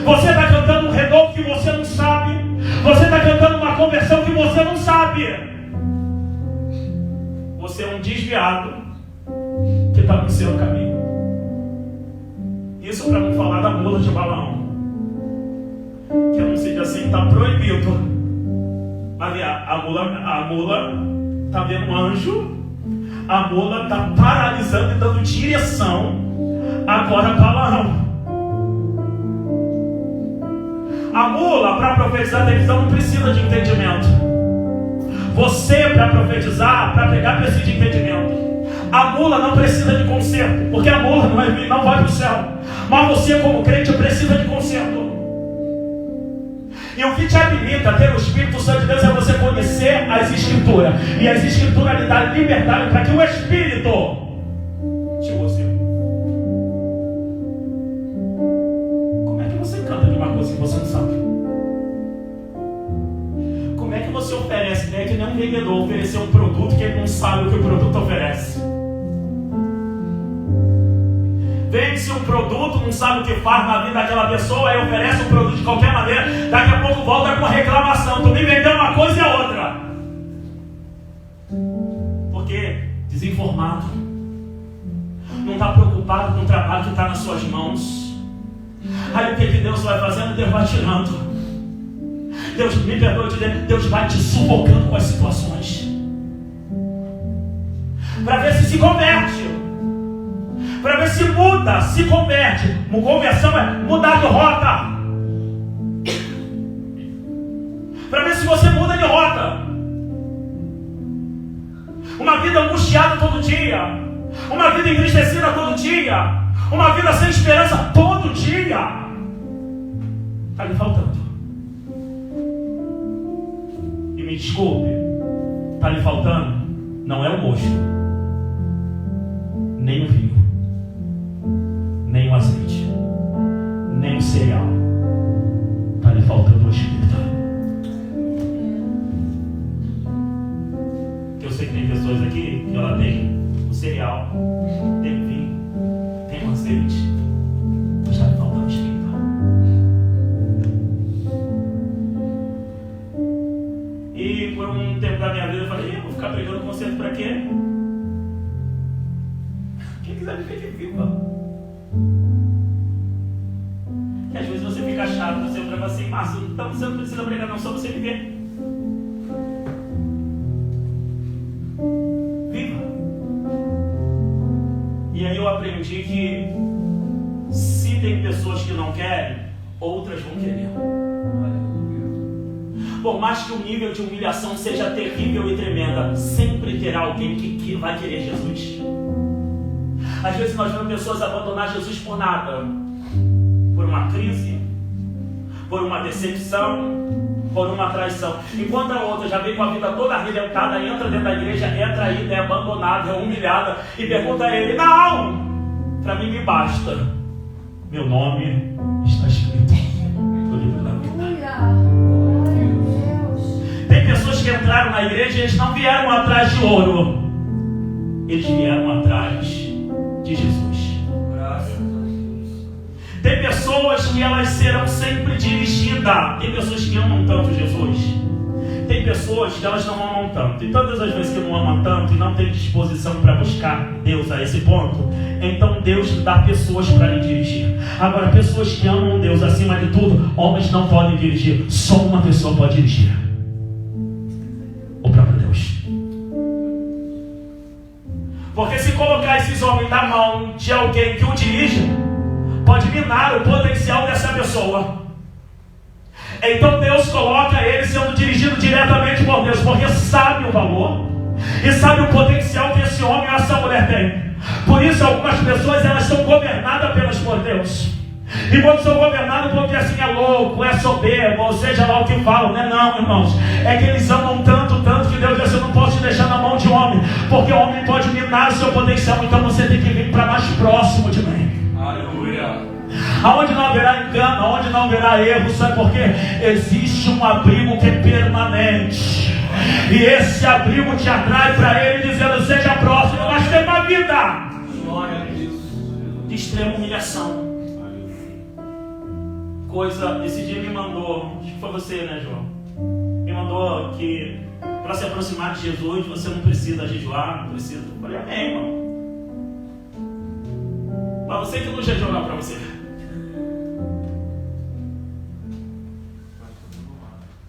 Você está cantando um renovo que você não sabe. Você está cantando uma conversão que você não sabe. Você é um desviado que está no seu caminho. Isso para não falar da mula de Balaão, que eu não sei assim, está proibido. A mula está vendo um anjo, a mula está paralisando e dando direção. Agora Balaão. A mula, para profetizar a visão, não precisa de entendimento. Você, para profetizar, para pregar, precisa de entendimento. A mula não precisa de conserto, porque a mula não vai para o céu. Mas você, como crente, precisa de conserto. E o que te habilita a ter o Espírito Santo de Deus é você conhecer as Escrituras. E as Escrituras lhe dão liberdade para que o Espírito te use. Como é que você canta de uma coisa que você não sabe? Como é que você oferece? Né? Que nem um vendedor oferecer um produto que ele não sabe o que o produto oferece. Vende-se um produto, não sabe o que faz na vida daquela pessoa, aí oferece um produto de qualquer maneira, daqui a pouco volta com reclamação. Tu me vendeu uma coisa e a outra. Porque desinformado, não está preocupado com o trabalho que está nas suas mãos. Aí o que Deus vai fazendo? Deus vai tirando. Deus, me perdoe, Deus vai te sufocando com as situações, para ver se converte, para ver se muda, se converte. Conversão é mudar de rota, para ver se você muda de rota. Uma vida angustiada todo dia, uma vida entristecida todo dia, uma vida sem esperança todo dia. Está lhe faltando. E me desculpe, está lhe faltando, não é o mosto, nem o vinho, nem o azeite, nem o cereal. Está lhe faltando o Espírito. Eu sei que tem pessoas aqui que ela tem o cereal, tem o vinho, tem o azeite, mas está lhe faltando o Espírito. E por um tempo da minha vida eu falei, vou ficar pregando concerto para quê? Quem quiser viver, que viva. E às vezes você fica chato, você olha assim, mas então você não precisa pregar não, só você viver. Viva. E aí eu aprendi que se tem pessoas que não querem, outras vão querer. Por mais que o nível de humilhação seja terrível e tremenda, sempre terá alguém que vai querer Jesus. Às vezes nós vemos pessoas abandonar Jesus por nada. Por uma crise, por uma decepção, por uma traição. Enquanto a outra já vem com a vida toda arrebentada, entra dentro da igreja, entra aí, é abandonada, é humilhada, e pergunta a ele, não, para mim me basta. Meu nome está escrito no livro da vida. Tem pessoas que entraram na igreja, eles não vieram atrás de ouro. Eles vieram atrás de Jesus. Graças a Deus. Tem pessoas que elas serão sempre dirigidas. Tem pessoas que amam tanto Jesus. Tem pessoas que elas não amam tanto. E todas as vezes que não amam tanto e não tem disposição para buscar Deus a esse ponto, então Deus dá pessoas para lhe dirigir. Agora, pessoas que amam Deus acima de tudo, homens não podem dirigir. Só uma pessoa pode dirigir: o próprio Deus. Porque se colocar esses homens na mão de alguém que o dirige, pode minar o potencial dessa pessoa. Então Deus coloca ele sendo dirigido diretamente por Deus, porque sabe o valor e sabe o potencial que esse homem ou essa mulher tem. Por isso algumas pessoas elas são governadas apenas por Deus. E quando são governados porque assim é louco, é soberbo, ou seja lá o que falam, né? Não, irmãos, é que eles amam tanto que Deus diz: eu não posso te deixar na mão de homem, porque o homem pode minar o seu potencial, então você tem que vir para mais próximo de mim. Aleluia. Aonde não haverá engano, aonde não haverá erro, sabe por quê? Existe um abrigo que é permanente. E esse abrigo te atrai para ele, dizendo: seja próximo, mas tem uma vida Glória a Deus. de extrema humilhação. Esse dia me mandou, acho que foi você, né, João? Me mandou que para se aproximar de Jesus você não precisa jejuar, não precisa. Eu falei: amém, irmão. Para você que não jejua, para você.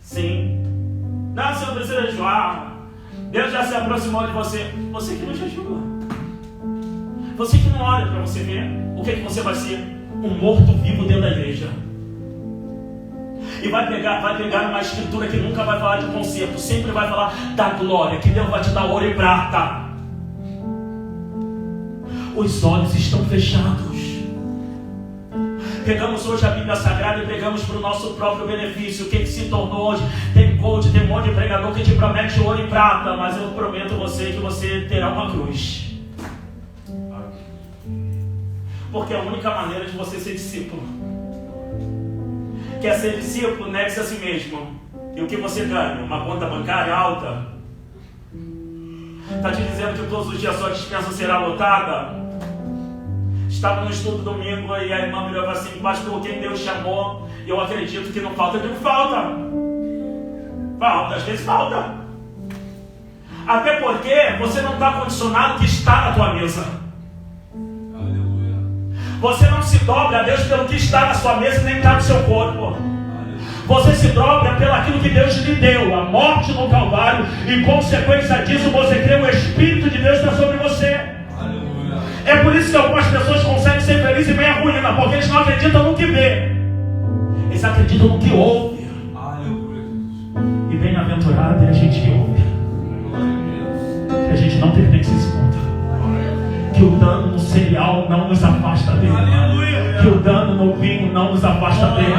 Sim. Não, você não precisa jejuar. Deus já se aproximou de você. Você que não jejua. Você que não olha para você ver o que você vai ser. Um morto-vivo dentro da igreja. E vai pegar uma escritura que nunca vai falar de conserto. Sempre vai falar da glória. Que Deus vai te dar ouro e prata. Os olhos estão fechados. Pegamos hoje a Bíblia Sagrada e pegamos para o nosso próprio benefício. O que se tornou hoje? Tem coach, tem um monte de pregador que te promete ouro e prata, mas eu prometo a você que você terá uma cruz. Porque é a única maneira de você ser discípulo. Quer ser discípulo, negue-se a si mesmo. E o que você ganha? Uma conta bancária alta? Está te dizendo que todos os dias a sua dispensa será lotada? Estava no estudo domingo e a irmã me olhou assim: pastor, quem Deus chamou, eu acredito que não falta. Eu digo: falta. Falta, às vezes falta. Até porque você não está condicionado que está na tua mesa. Aleluia. Você não se dobra a Deus pelo que está na sua mesa e nem está no seu corpo. Você se dobra pelo aquilo que Deus lhe deu, a morte no Calvário, e consequência disso você crê o Espírito de Deus está sobre você. É por isso que algumas pessoas conseguem ser felizes e meia ruína, porque eles não acreditam no que vê, eles acreditam no que ouve. E bem-aventurado é a gente que ouve, que a gente não pertence a esse mundo, que o dano no cereal não nos afasta dele, que o dano no vinho não nos afasta dele,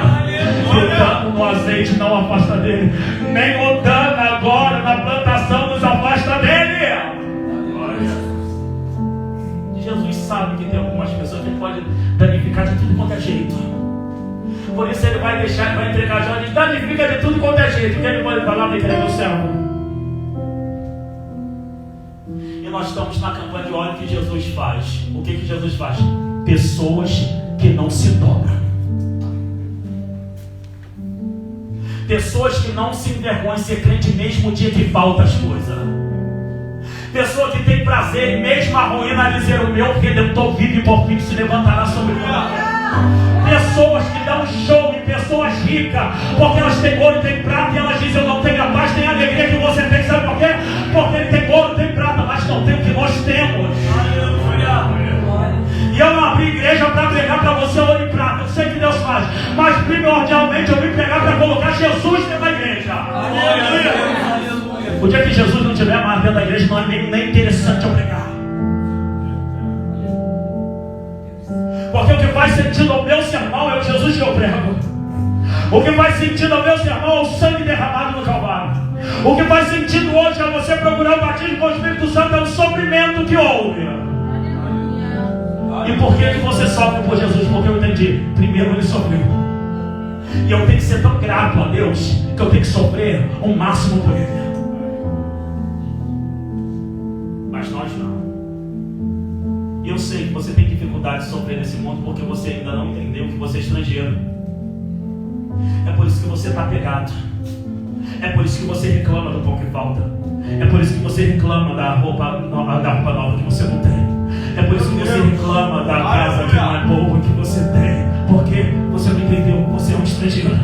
que o dano no azeite não afasta dele, nem o dano agora na plantação nos afasta dele. Jesus sabe que tem algumas pessoas que podem danificar de tudo quanto é jeito. Por isso ele vai deixar, ele vai entregar já, ele danifica de tudo quanto é jeito. O que ele pode falar para ele no céu? E nós estamos na campanha de olha que Jesus faz. O que Jesus faz? Pessoas que não se dobram. Pessoas que não se envergonham de ser crente mesmo o dia que falta as coisas. Pessoa que tem prazer, mesmo a ruína, a dizer: o meu Redentor vive e por fim se levantará sobre mim. Pessoas que dão show em pessoas ricas, porque elas têm ouro e têm prata, e elas dizem: eu não tenho a paz nem a alegria que você tem. Sabe por quê? Porque ele tem ouro, tem prata, mas não tem o que nós temos. E eu não abri igreja para pregar para você ouro e prata. Eu sei que Deus faz, mas primordialmente eu vim pregar para colocar Jesus dentro da igreja. Aleluia. O dia que Jesus não estiver mais dentro da igreja, não é nem interessante eu pregar. Porque o que faz sentido ao meu sermão é o Jesus que eu prego. O que faz sentido ao meu sermão é o sangue derramado no Calvário. O que faz sentido hoje é você procurar o batismo com o Espírito Santo, é o sofrimento que houve. E por que você sofre por Jesus? Porque eu entendi. Primeiro ele sofreu. E eu tenho que ser tão grato a Deus que eu tenho que sofrer o máximo por ele. dificuldade de sofrer nesse mundo porque você ainda não entendeu que você é estrangeiro. É por isso que você está pegado. É por isso que você reclama do pão que falta. É por isso que você reclama da roupa nova que você não tem. É por isso que você reclama da casa que não é boa que você tem. Porque você não entendeu que você é um estrangeiro.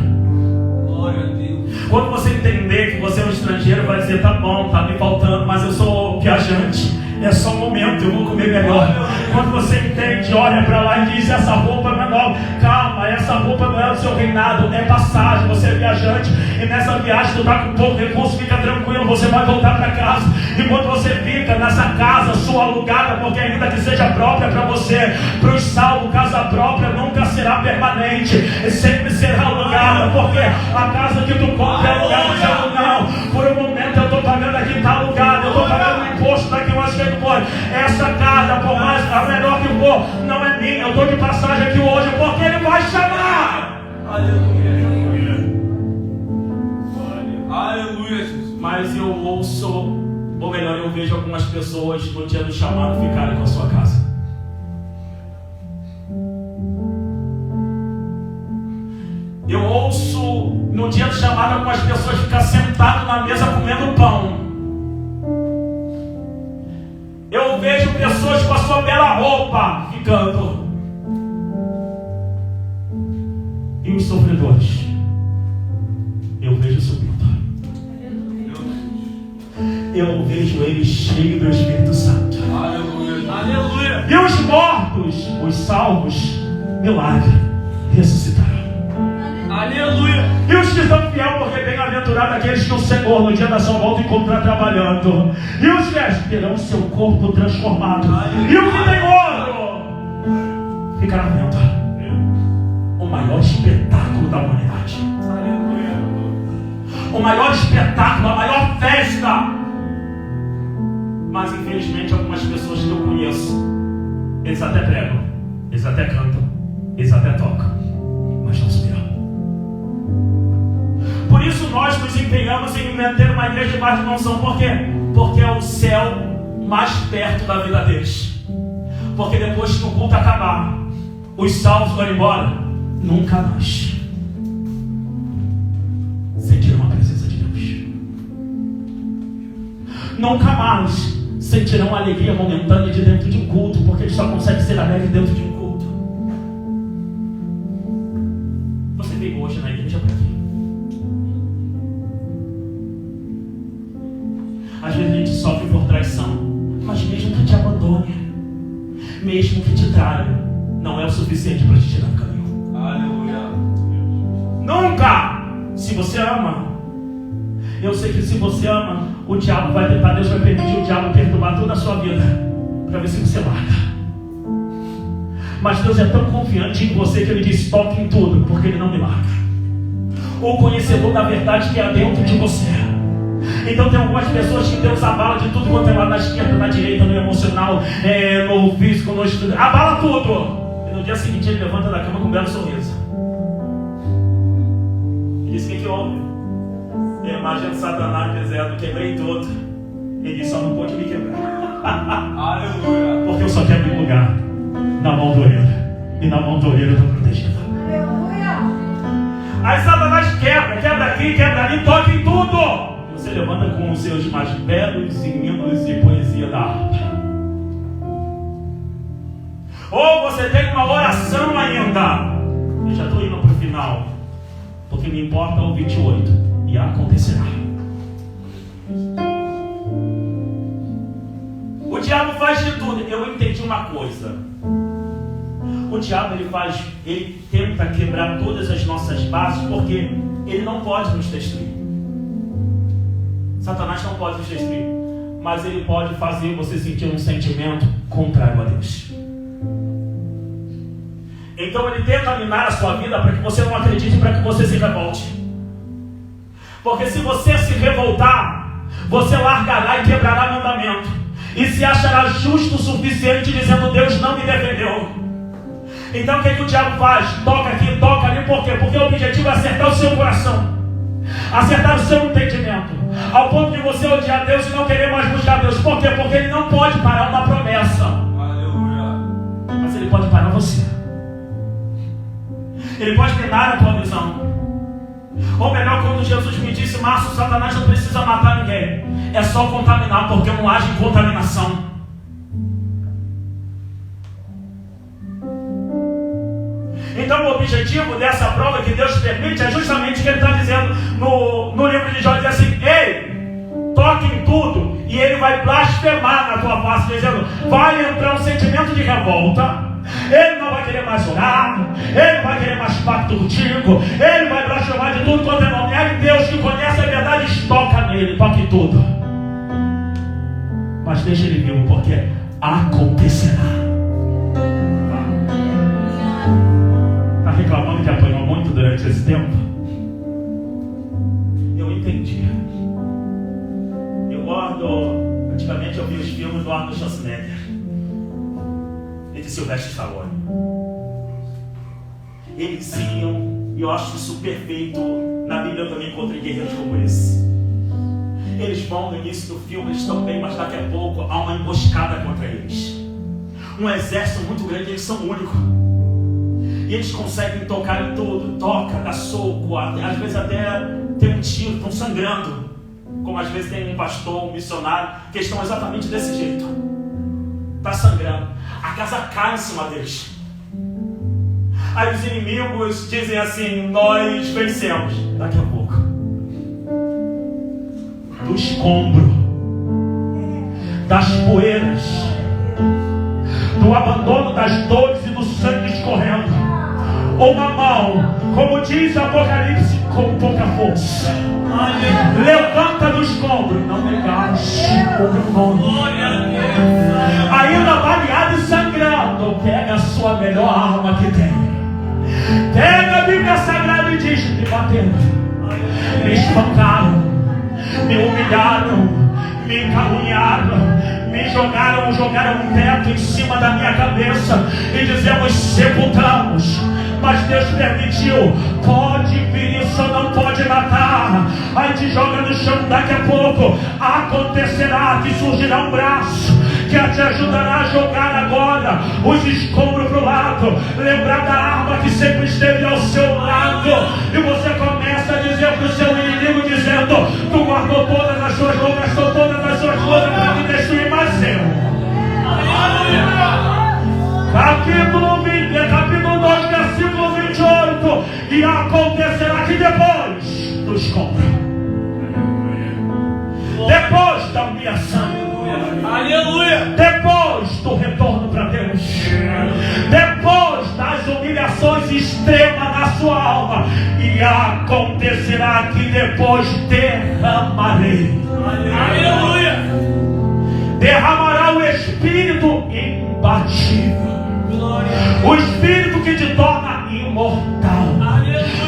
Glória a Deus. Quando você entender que você é um estrangeiro, vai dizer, tá bom, tá me faltando, mas eu sou viajante. É só um momento, eu vou comer melhor. Quando você entende, olha para lá e diz, essa roupa não é nova. Calma, essa roupa não é o seu reinado, é passagem, você é viajante. E nessa viagem tu está com pouco recurso, fica tranquilo, você vai voltar para casa. E quando você fica nessa casa sua alugada, porque ainda que seja própria para você, para os salvos, casa própria nunca será permanente, sempre será alugada, porque a casa que tu compra é alugada, dizendo, não, por um momento eu estou pagando aqui, está alugada, eu estou pagando o imposto daqui, eu acho que essa casa, por mais a melhor que for, não é minha, eu estou de passagem aqui hoje, porque ele vai chamar. Aleluia. Aleluia, Jesus. Mas eu ouço, ou melhor, eu vejo algumas pessoas no dia do chamado ficarem com a sua casa. Eu ouço no dia do chamado algumas pessoas ficar sentadas na mesa comendo pão. Eu vejo pessoas com a sua bela roupa ficando. E os sofredores, eu vejo subindo. Eu vejo eles cheios do Espírito Santo. Aleluia. Aleluia. E os mortos, os salvos, milagre, ressuscitarão. Aleluia. E os que são fiéis, porque bem-aventurados aqueles que o Senhor no dia da sua volta encontrar trabalhando. E os que terão seu corpo transformado. E o que tem ouro ficará vendo o maior espetáculo da humanidade. Aleluia. O maior espetáculo, a maior festa. Mas infelizmente algumas pessoas que eu conheço, eles até pregam, eles até cantam, eles até tocam, mas não subirão. Por isso nós nos empenhamos em manter uma igreja de baixa mansão. Por quê? Porque é o céu mais perto da vida deles. Porque depois que o culto acabar, os salvos vão embora, nunca mais sentirão a presença de Deus. Nunca mais sentirão a alegria momentânea de dentro de um culto, porque eles só conseguem ser alegres dentro de um culto. Você veio hoje na igreja para quê? Às vezes a gente sofre por traição, mas mesmo que te abandone, mesmo que te traia, não é o suficiente para te tirar do caminho. Aleluia. Nunca! Se você ama, eu sei que se você ama, o diabo vai tentar, Deus vai permitir o diabo perturbar toda a sua vida, para ver se você larga. Mas Deus é tão confiante em você que Ele diz, toque em tudo, porque Ele não me larga. O conhecedor da verdade que é dentro de você. Então tem algumas pessoas que Deus abala de tudo quanto é lá, na esquerda, na direita, no emocional, no físico, no estudo, abala tudo. E no dia seguinte ele levanta da cama com um belo sorriso. Ele diz, o que houve? E a imagem de Satanás dizendo, quebrei tudo. Ele disse, só não pode me quebrar. Aleluia. Porque eu só quebro um lugar, na mão do orelho. E na mão do orelho eu estou protegido. Aí Satanás quebra aqui, quebra ali, toca em tudo. Você levanta com os seus mais belos hinos e poesia da harpa. Ou você tem uma oração ainda. Eu já estou indo para o final, porque me importa o 28 e acontecerá. O diabo faz de tudo. Eu entendi uma coisa. O diabo ele tenta quebrar todas as nossas bases, porque ele não pode nos destruir. Satanás não pode nos destruir, mas ele pode fazer você sentir um sentimento contrário a Deus. Então ele tenta minar a sua vida para que você não acredite, para que você se revolte. Porque se você se revoltar, você largará e quebrará mandamento, e se achará justo o suficiente dizendo, Deus não me defendeu. Então o que o diabo faz? Toca aqui, toca ali, por quê? Porque o objetivo é acertar o seu coração, acertar o seu entendimento, ao ponto de você odiar Deus e não querer mais buscar Deus. Por quê? Porque Ele não pode parar uma promessa. Aleluia. Mas Ele pode parar contaminar a tua visão. Ou melhor, quando Jesus me disse: Márcio, Satanás não precisa matar ninguém, é só contaminar, porque não age em contaminação. Então o objetivo dessa prova que Deus permite é justamente o que ele está dizendo no livro de Jó, diz assim: ei, toque em tudo, e ele vai blasfemar na tua face, dizendo, vai entrar um sentimento de revolta. Ele não vai querer mais orar, ele não vai querer mais pacto contigo, ele vai blasfemar de tudo quanto é nome. É Deus que conhece a verdade, toca nele, toque tudo. Mas deixa ele vivo, porque acontecerá. Está reclamando que apanhou muito durante esse tempo? Eu entendi. Antigamente eu vi os filmes do Arnold Schwarzenegger e de Sylvester Stallone. Eles iam, e eu acho isso perfeito. Na Bíblia eu também encontrei guerreiros como esse. Eles vão no início do filme, eles estão bem, mas daqui a pouco há uma emboscada contra eles. Um exército muito grande, eles são únicos. E eles conseguem tocar em tudo, toca, dá soco, às vezes até tem um tiro, estão sangrando. Como às vezes tem um pastor, um missionário, que estão exatamente desse jeito. Está sangrando. A casa cai em cima deles. Aí os inimigos dizem assim: nós vencemos. Daqui a pouco, do escombro, das poeiras, do abandono das dores e do sangue escorrendo, uma mão, como diz Apocalipse, com pouca força, levanta do escombro, não negaste o meu nome, ainda baleado e sangrando, pega a sua melhor arma que tem, pega a Bíblia Sagrada e diz: me bateram, me espancaram, me humilharam, me caluniaram, me jogaram um teto em cima da minha cabeça e dizemos: sepultamos. Mas Deus permitiu. Pode vir, isso não pode matar. Aí te joga no chão, daqui a pouco acontecerá que surgirá um braço que te ajudará a jogar agora os escombros para o lado, lembrar da arma que sempre esteve ao seu lado, e você começa a dizer para o seu inimigo, dizendo: tu guardou todas as suas roupas, gastou todas as suas coisas para te destruir, mas eu. Capítulo 2, versículo 28. E acontecerá que depois do escombro, depois da humilhação, aleluia, depois do retorno para Deus, depois das humilhações extremas na sua alma, e acontecerá que depois derramarei, aleluia, derramará o Espírito imbatível, o Espírito que te torna imortal,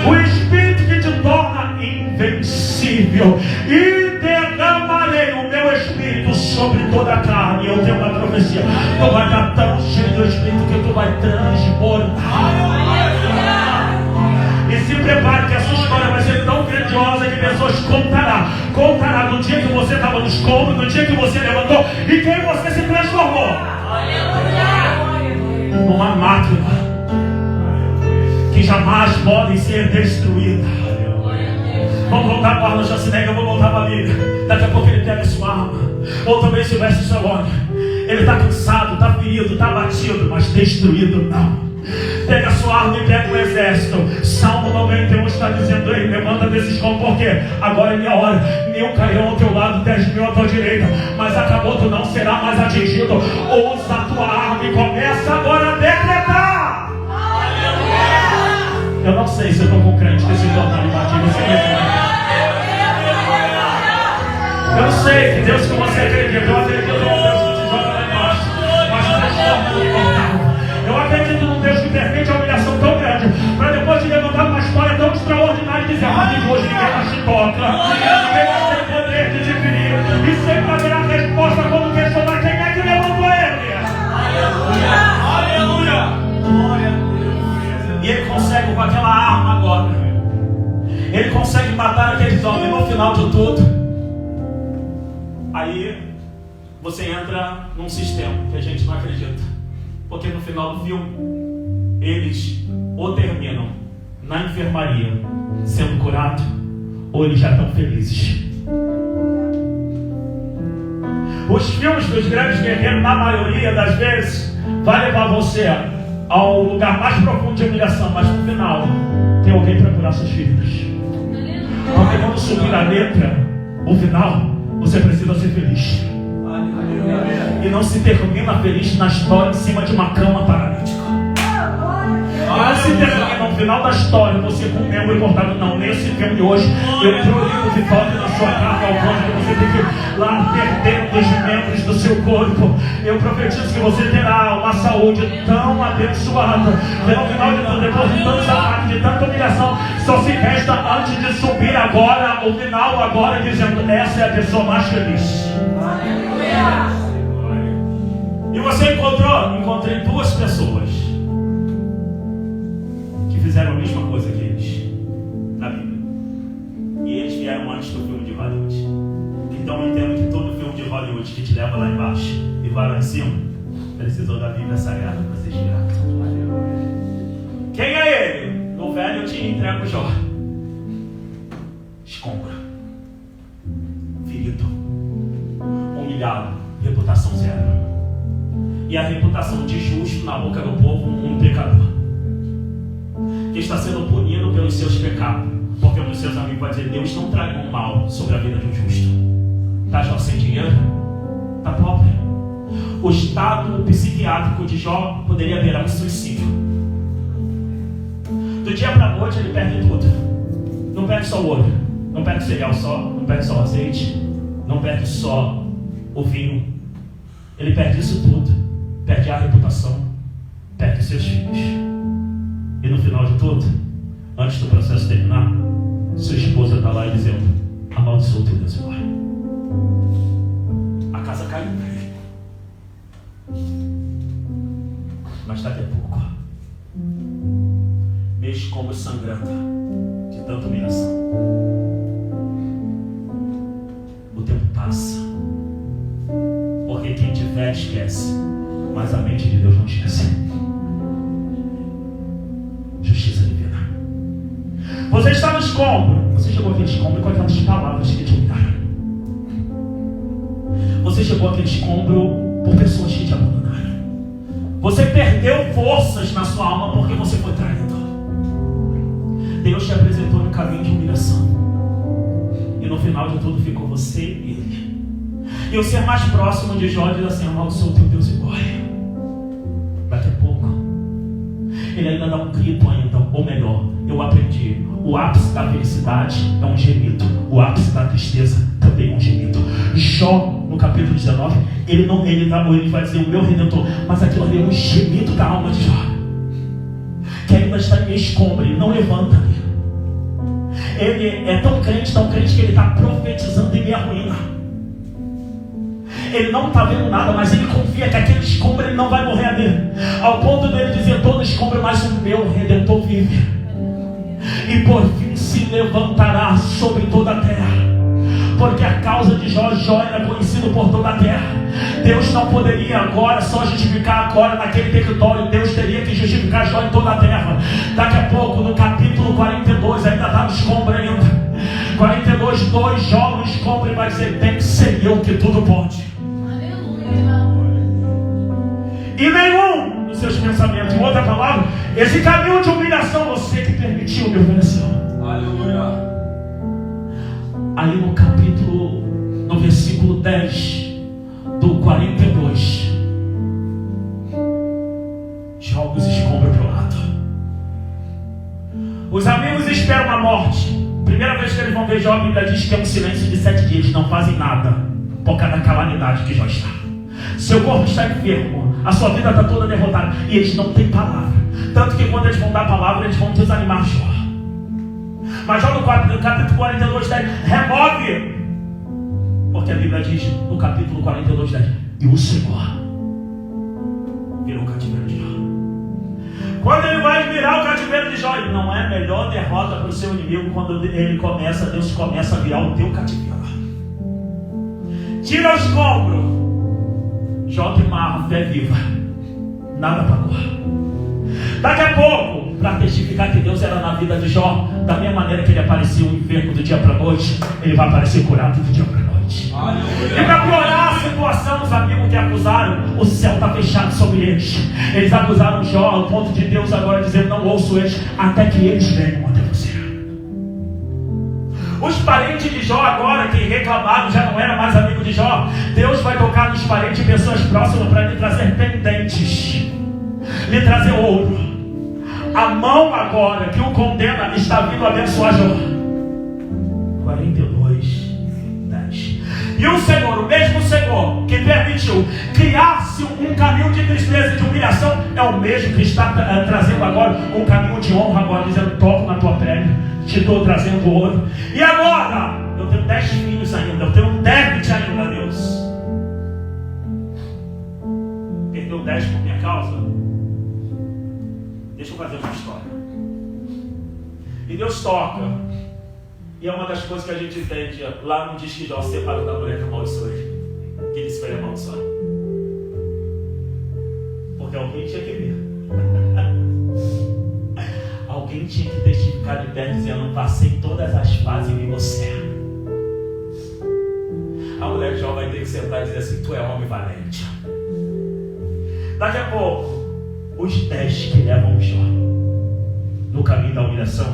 o Espírito que te torna invencível, e derramarei o meu Espírito sobre toda a carne. Eu tenho uma profecia: tu vai estar tão cheio do Espírito que tu vai transbordar. E se prepare que essa história vai ser tão grandiosa que pessoas contará do dia que você estava no escombro, do dia que você levantou e quem você se transformou. Numa máquina que jamais podem ser destruídas. Vamos voltar para o Arnold Schwarzenegger, eu vou voltar para a Bíblia. Daqui a pouco ele pega a sua arma. Ou também Sylvester Stallone. Ele está cansado, está ferido, está abatido, mas destruído não. Pega a sua arma e pega o exército. Salmo 91 está dizendo: ei, levanta desse escombro, porque agora é minha hora. 1000 cairão ao teu lado, 10.000 à tua direita, mas acabou, tu não será mais atingido. Usa a tua arma e começa agora a decretar. Eu não sei se eu estou com crente desse tornar imbatível. Eu sei que Deus que você acredita, eu acredito no Deus que te joga lá embaixo, mas transforma o imortal. Eu acredito num Deus que permite a humilhação tão grande, para depois te levantar uma história tão extraordinária e dizer: a partir de hoje ninguém mais te toca, ninguém mais tem poder de te ferir, e sempre haverá resposta quando questionar quem é que levantou ele. aleluia, E ele consegue com aquela arma agora, ele consegue matar aqueles homens. No final de tudo, aí você entra num sistema que a gente não acredita, porque no final do filme eles o terminam na enfermaria, sendo curado, ou eles já estão felizes. Os filmes dos grandes guerreiros, na maioria das vezes, vai levar você ao lugar mais profundo de humilhação, mas no final tem alguém para curar suas feridas. Porque quando subir a letra, o final, você precisa ser feliz. E não se termina feliz na história em cima de uma cama paralítica. Não se termina no final da história você com o membro cortado. Não, nesse filme de hoje eu proíbo vitória na sua carne ao ponto que você tem que ir lá perdendo os membros do seu corpo. Eu profetizo que você terá uma saúde tão abençoada que no final de tudo, depois de tanta parte, de tanta humilhação, só se resta antes de subir agora, o final agora, dizendo: essa é a pessoa mais feliz. E você encontrou? Encontrei duas pessoas que fizeram a mesma coisa que eles na Bíblia. E eles vieram antes do filme de Hollywood. Então eu entendo que todo filme de Hollywood que te leva lá embaixo e vai lá em cima precisou da Bíblia Sagrada para ser girado. Quem é ele? No velho eu te entrego Jó. Escombro, ferido, humilhado, reputação zero. E a reputação de justo na boca do povo, um pecador que está sendo punido pelos seus pecados. Porque um dos seus amigos vai dizer: Deus não traz um mal sobre a vida de um justo. Está Jó sem dinheiro? Está pobre? O estado psiquiátrico de Jó poderia virar um suicídio. Do dia para a noite ele perde tudo. Não perde só o ouro, não perde o cereal só, não perde só o azeite, não perde só o vinho. Ele perde isso tudo. Perde a reputação, perde seus filhos. E no final de tudo, antes do processo terminar, sua esposa está lá e dizendo: amaldiçoa teu Deus e morre. A casa caiu para ele. Mas daqui a pouco, meio como sangrando de tanta humilhação, o tempo passa. Porque quem tiver esquece, mas a mente de Deus não esquece. Justiça divina. Você está no escombro. Você chegou àquele escombro com aquelas palavras que te humilharam. Você chegou àquele escombro por pessoas que te abandonaram. Você perdeu forças na sua alma porque você foi traído. Deus te apresentou um caminho de humilhação. E no final de tudo ficou você e ele. E o ser mais próximo de Jó diz assim: amaldiçoa o teu Deus e morre. Daqui a pouco ele ainda dá um grito ainda. Ou melhor, eu aprendi: o ápice da felicidade é um gemido, o ápice da tristeza também é um gemido. Jó, no capítulo 19, ele vai dizer: o meu Redentor. Mas aquilo ali é um gemido da alma de Jó, que ainda está em escombro. Ele não levanta ali. Ele é tão crente que ele está profetizando em minha ruína. Ele não está vendo nada, mas ele confia que aquele escombro ele não vai morrer ali. Ao ponto dele dizer: todo escombro, mas o meu Redentor vive. E por fim se levantará sobre toda a terra. Porque a causa de Jó era conhecido por toda a terra. Deus não poderia agora só justificar agora naquele território. Deus teria que justificar Jó em toda a terra. Daqui a pouco, no capítulo 42, ainda está no escombro ainda. 42:2, Jó no escombro e vai dizer: tem que ser eu que tudo pode. E nenhum dos seus pensamentos, em outra palavra, esse caminho de humilhação, você que permitiu, me ofereceu. Aleluia. Aí no capítulo, no versículo 10 do 42, joga os escombros para o lado. Os amigos esperam a morte. Primeira vez que eles vão ver Jó, a Bíblia diz que é um silêncio de 7 dias. Não fazem nada por causa da calamidade que Jó está. Seu corpo está enfermo, a sua vida está toda derrotada, e eles não têm palavra. Tanto que quando eles vão dar palavra, eles vão desanimar Jó. Mas Jó no capítulo 42, 10, remove. Porque a Bíblia diz no capítulo 42, 10, e o Senhor virou o cativeiro de Jó. Quando ele vai virar o cativeiro de Jó, não é melhor derrota para o seu inimigo quando Deus começa a virar o teu cativeiro. Tira o escombro. Jó tem uma fé viva. Nada apagou. Daqui a pouco, 1 para testificar que Deus era na vida de Jó. Da mesma maneira que ele aparecia um enfermo do dia para a noite, ele vai aparecer curado do dia para a noite. E para piorar a situação, os amigos que acusaram, o céu está fechado sobre eles. Eles acusaram Jó ao ponto de Deus agora dizer: não ouço eles até que eles venham até você. Os parentes de Jó agora que reclamaram, já não eram mais amigos de Jó. Deus vai tocar nos parentes e pessoas próximas para lhe trazer pendentes, lhe trazer ouro. A mão agora que o condena está vindo abençoar Jó. 42:10. E o Senhor, o mesmo Senhor que permitiu criar-se um caminho de tristeza e de humilhação, é o mesmo que está trazendo agora um caminho de honra agora, dizendo: toco na tua pele, te estou trazendo ouro. E agora, eu tenho 10 filhos ainda, eu tenho um débito ainda, Deus. Perdeu 10 por minha causa? Deixa eu fazer uma história. E Deus toca. E é uma das coisas que a gente entende. Lá não diz que Jó se separou da mulher que amaldiçoou ele, que ele se foi amaldiçoado. Porque alguém tinha que ver. Alguém tinha que testificar de pé dizendo: passei todas as fases e vi você. A mulher de Jó vai ter que sentar e dizer assim: tu é homem valente. Daqui a pouco, os 10 que levam Jó no caminho da humilhação,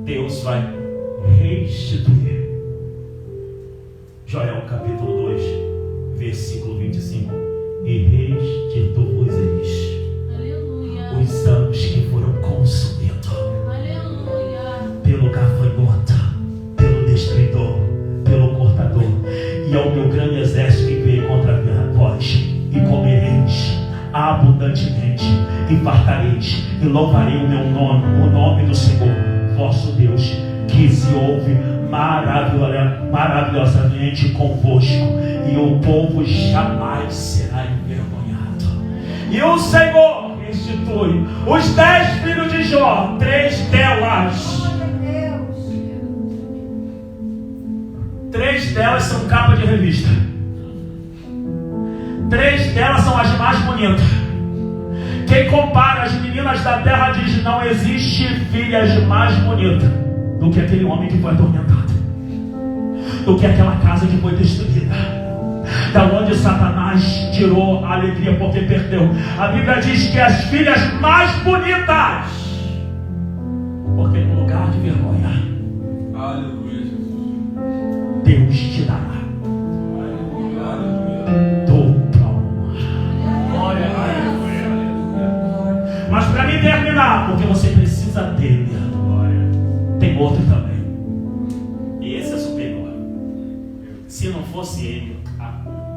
Deus vai restituir. Joel capítulo 2, versículo 25. E restitui-vos os anos que foram consumidos pelo gafanhoto, pelo destruidor, pelo cortador. E ao meu grande exército que veio contra vós, e comereis abundantemente, e fartareis, e louvarei o meu nome, o nome do Senhor vosso Deus, que se ouve maravilhosamente convosco, e o povo jamais será envergonhado. E o Senhor restitui os 10 filhos de Jó, 3 delas são capa de revista. 3 delas são as mais bonitas. Quem compara as meninas da terra diz: não existe filhas mais bonitas do que aquele homem que foi atormentado, do que aquela casa que foi destruída, da onde Satanás tirou a alegria porque perdeu. A Bíblia diz que as filhas mais bonitas, porque no lugar de vergonha, aleluia, Deus te dará dupla honra. Mas para mim terminar, porque você precisa dele, tem outro também, e esse é superior. Se não fosse ele,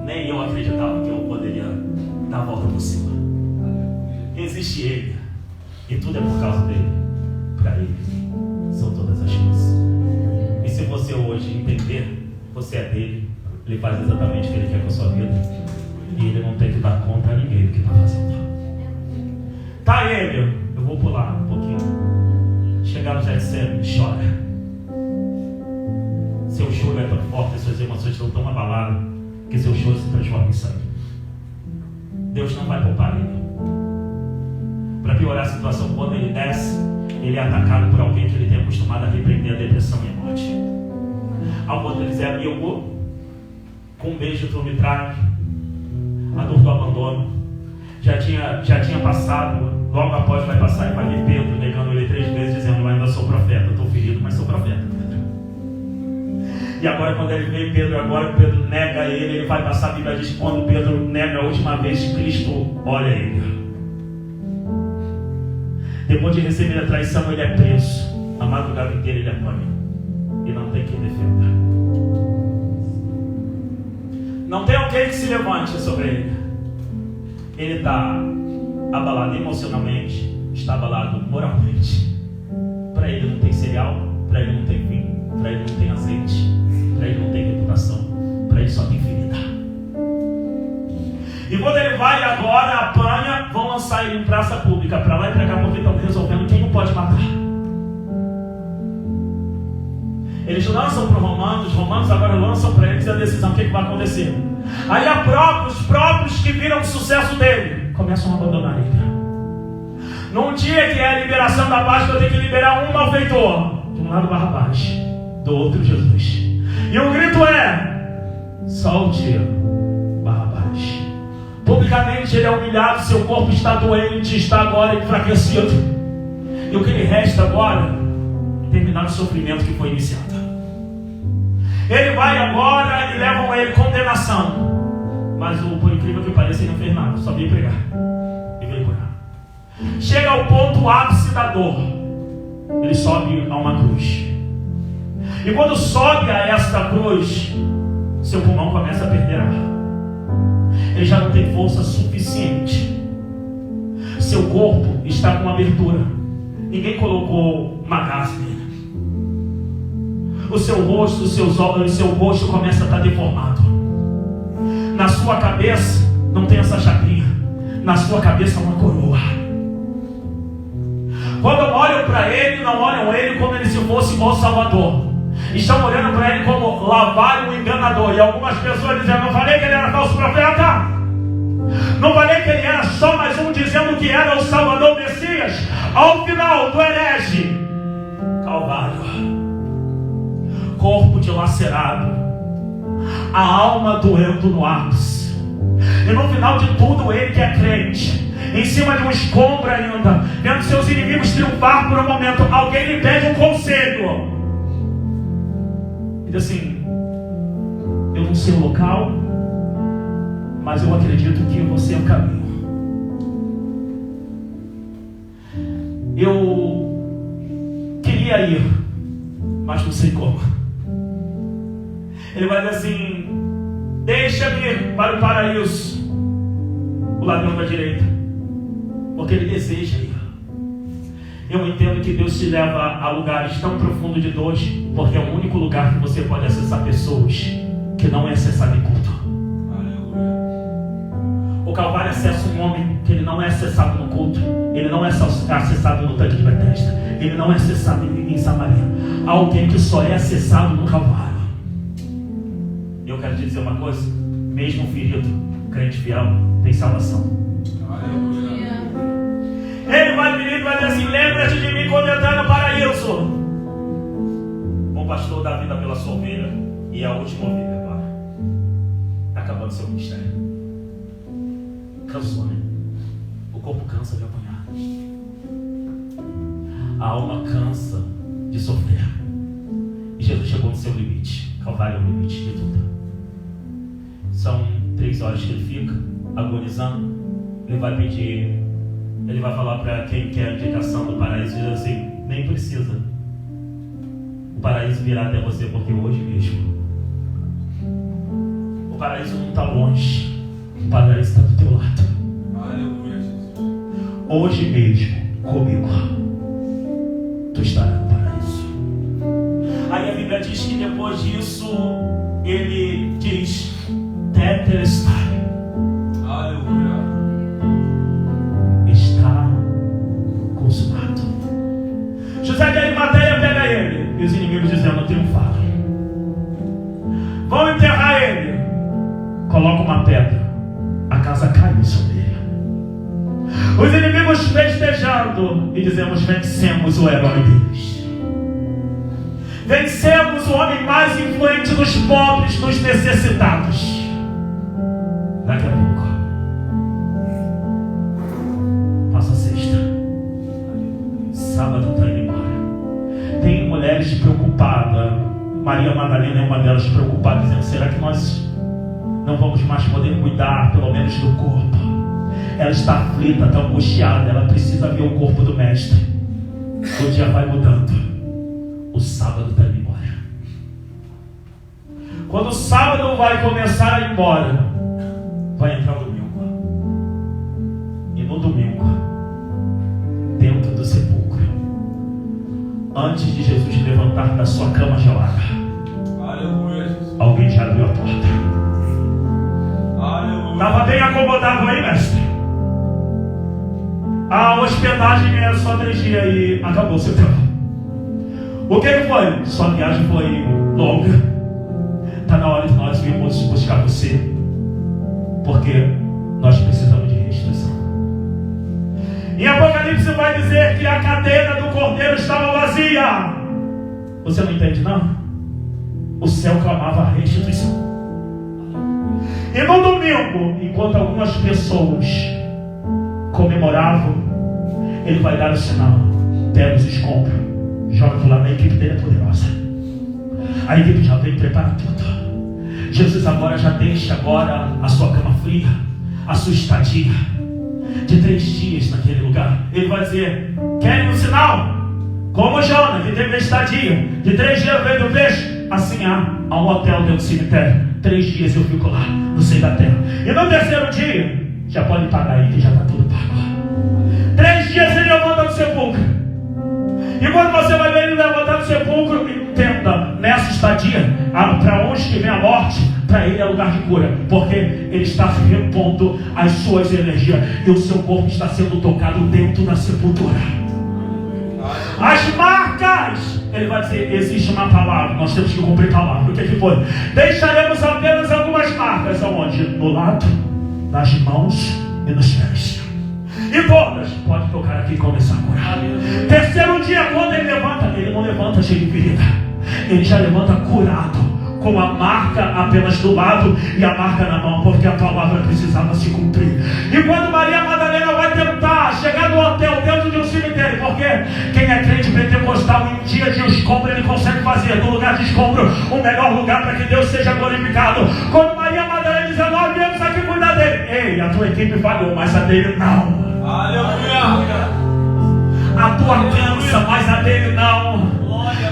nem eu acreditava que eu poderia dar a volta por cima. Existe ele, e tudo é por causa dele. Para ele são todas as coisas. E se você hoje entender, você é dele, ele faz exatamente o que ele quer com a sua vida, e ele não tem que dar conta a ninguém do que está fazendo. Tá, ele, eu vou pular um pouquinho. Chegar no Getsemane, chora. Seu choro é tão forte, suas emoções estão tão abaladas, que seu choro se transforma em sangue. Deus não vai poupar ele. Para piorar a situação, quando ele desce, ele é atacado por alguém que ele tem acostumado a repreender a depressão e a morte. Ao ponto de dizer: amigo, com um beijo tu me trai. A dor do abandono já tinha passado. Logo após vai passar e vai ver Pedro negando ele 3 vezes, dizendo: eu ainda sou profeta, estou ferido, mas sou profeta. E agora, quando ele vê Pedro, agora Pedro nega ele vai passar. A Bíblia diz que quando Pedro nega a última vez, Cristo olha ele. Depois de receber a traição, ele é preso. A madrugada inteira ele apanha, e não tem quem defenda. Não tem alguém que se levante sobre ele. Ele está abalado emocionalmente, está abalado moralmente. Para ele não tem cereal, para ele não tem vinho, para ele não tem azeite, para ele não tem reputação, para ele só tem ferida. E quando ele vai agora, apanha, vão lançar ele em praça pública, para lá e para cá, porque estão resolvendo quem o pode matar. Eles lançam para os romanos agora lançam para eles a decisão, o que vai acontecer. Aí os próprios que viram o sucesso dele começam a abandonar ele. Num dia que é a liberação da Páscoa, eu tenho que liberar um malfeitor. De um lado Barrabás, do outro Jesus. E o grito é: solte Barrabás. Publicamente ele é humilhado, seu corpo está doente, está agora enfraquecido. E o que lhe resta agora é terminar o sofrimento que foi iniciado. Ele vai agora e levam a ele condenação. Mas por incrível que pareça, ele não fez nada, só veio pregar e veio curar. Chega ao ponto ápice da dor, ele sobe a uma cruz. E quando sobe a esta cruz, seu pulmão começa a perder ar. Ele já não tem força suficiente. Seu corpo está com uma abertura. Ninguém colocou uma gás nele. O seu rosto, os seus olhos, o seu rosto começa a estar deformado. Na sua cabeça não tem essa chapinha. Na sua cabeça uma coroa. Quando olham para ele, não olham ele como se fosse o Salvador. Estão olhando para ele como Lavário, o enganador. E algumas pessoas dizem: não falei que ele era falso profeta? Não falei que ele era só mais um dizendo que era o Salvador Messias? Ao final do herege, Calvário, corpo dilacerado, a alma doendo no ápice. E no final de tudo, ele que é crente, em cima de um escombro ainda, vendo seus inimigos triunfar por um momento, alguém lhe pede um conselho. E diz assim: eu não sei o local, mas eu acredito que você é o caminho. Eu queria ir, mas não sei como. Ele vai dizer assim: deixa-me ir para o paraíso, o ladrão da direita, porque ele deseja ir. Eu entendo que Deus te leva a lugares tão profundos de dor, porque é o único lugar que você pode acessar pessoas que não é acessado em culto. O Calvário acessa um homem que ele não é acessado no culto. Ele não é acessado no tanque de Betesda. Ele não é acessado em Samaria. Há alguém que só é acessado no Calvário. E eu quero te dizer uma coisa: mesmo ferido, crente fiel tem salvação. Ele vai vir e vai dizer assim: lembra-te de mim quando entrar no paraíso. O pastor dá vida pela sua ovelha, e a última ovelha agora está acabando seu ministério. Cansou, né? O corpo cansa de apanhar. A alma cansa de sofrer. E Jesus chegou no seu limite. Calvário é o limite de tudo. São 3 horas que ele fica agonizando. Ele vai pedir, ele vai falar para quem quer a indicação do paraíso, e diz assim: nem precisa. O paraíso virá até você, porque hoje mesmo o paraíso não está longe. O paraíso está do teu lado. Aleluia, Jesus. Hoje mesmo, comigo, tu estarás no paraíso. Aí a Bíblia diz que depois disso, ele diz: Tetelestai. Aleluia. Está consumado. José de Arimateia pega ele, e os inimigos dizendo: triunfaram. Vão enterrar ele. Coloca uma pedra. A casa caiu sobre ele. Os inimigos festejando, e dizemos: vencemos o herói deles. Vencemos o homem mais influente dos pobres, dos necessitados. Daqui a pouco passa a sexta. Sábado está indo embora. Tem mulheres preocupadas. Maria Madalena é uma delas, preocupada, dizendo: será que nós não vamos mais poder cuidar, pelo menos, do corpo? Ela está aflita, está angustiada. Ela precisa ver o corpo do mestre. O dia vai mudando. O sábado está indo embora. Quando o sábado vai começar a ir embora, vai entrar o domingo. E no domingo, dentro do sepulcro, antes de Jesus levantar da sua cama gelada, alguém já abriu a porta. Estava bem acomodado aí, mestre? A hospedagem era só 3 dias e acabou o seu tempo. O que foi? Sua viagem foi longa. Está na hora de nós virmos buscar você, porque nós precisamos de restituição. Em Apocalipse vai dizer que a cadeira do cordeiro estava vazia. Você não entende, não? O céu clamava a restituição. E no domingo, enquanto algumas pessoas comemoravam, ele vai dar o sinal. Pega os escombros, joga para lá. A equipe dele é poderosa. A equipe já vem preparar tudo. Jesus agora já deixa agora a sua cama fria, a sua estadia de 3 dias naquele lugar. Ele vai dizer: querem um sinal? Como Jonas, que teve a estadia de 3 dias no meio do peixe, assim há um hotel dentro do cemitério. 3 dias eu fico lá, no seio da terra. E no 3º dia, já pode pagar aí, que já está tudo pago. 3 dias ele levanta do sepulcro. E quando você vai ver ele levantar do sepulcro, entenda, nessa estadia, para onde que vem a morte, para ele é lugar de cura, porque ele está repondo as suas energias, e o seu corpo está sendo tocado dentro da sepultura. As marcas, ele vai dizer: existe uma palavra, nós temos que cumprir a palavra. O que foi? Deixaremos apenas algumas marcas. Aonde? No lado, nas mãos e nos pés. E todas, pode tocar aqui e começar a curar. 3º dia, quando ele levanta, ele não levanta cheio de ferida, ele já levanta curado, com a marca apenas do lado e a marca na mão, porque a palavra precisava se cumprir. E quando Maria Madalena vai tentar chegar no hotel dentro de um cemitério, porque quem é crente pentecostal, em dia de escombro ele consegue fazer do lugar de escombro o melhor lugar para que Deus seja glorificado. Quando Maria Madalena diz: nós viemos aqui cuidar dele. Ei, a tua equipe falhou, mas a dele não. Aleluia. A tua cansa, mas a dele não.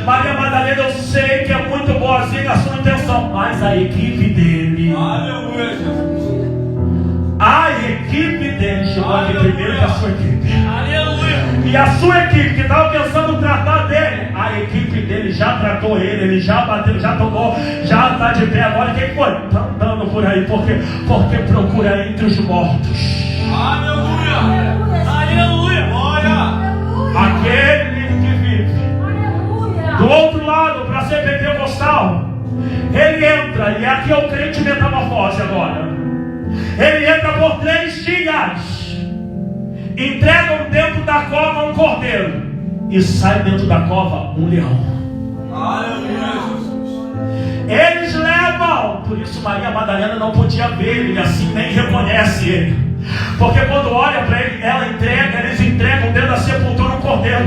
Maria Madalena, eu sei que é muito boazinha a sua intenção, mas a equipe dele, Aleluia, Jesus. A equipe dele chegou aqui primeiro que a sua equipe. Aleluia. E a sua equipe que estava pensando tratar dele, a equipe dele já tratou ele já bateu, já tocou, já está de pé agora. Quem foi? Está andando por aí, porque procura entre os mortos. Aleluia. Aleluia. Olha. Aquele que vive do outro lado, para ser pentecostal, ele entra, e aqui é o crente metamorfose agora. Ele entra por 3 dias, entregam dentro da cova um cordeiro, e sai dentro da cova um leão. Aleluia, Jesus. Eles levam, por isso Maria Madalena não podia ver ele, e assim nem reconhece ele. Porque quando olha para ele, eles entregam dentro da sepultura um cordeiro.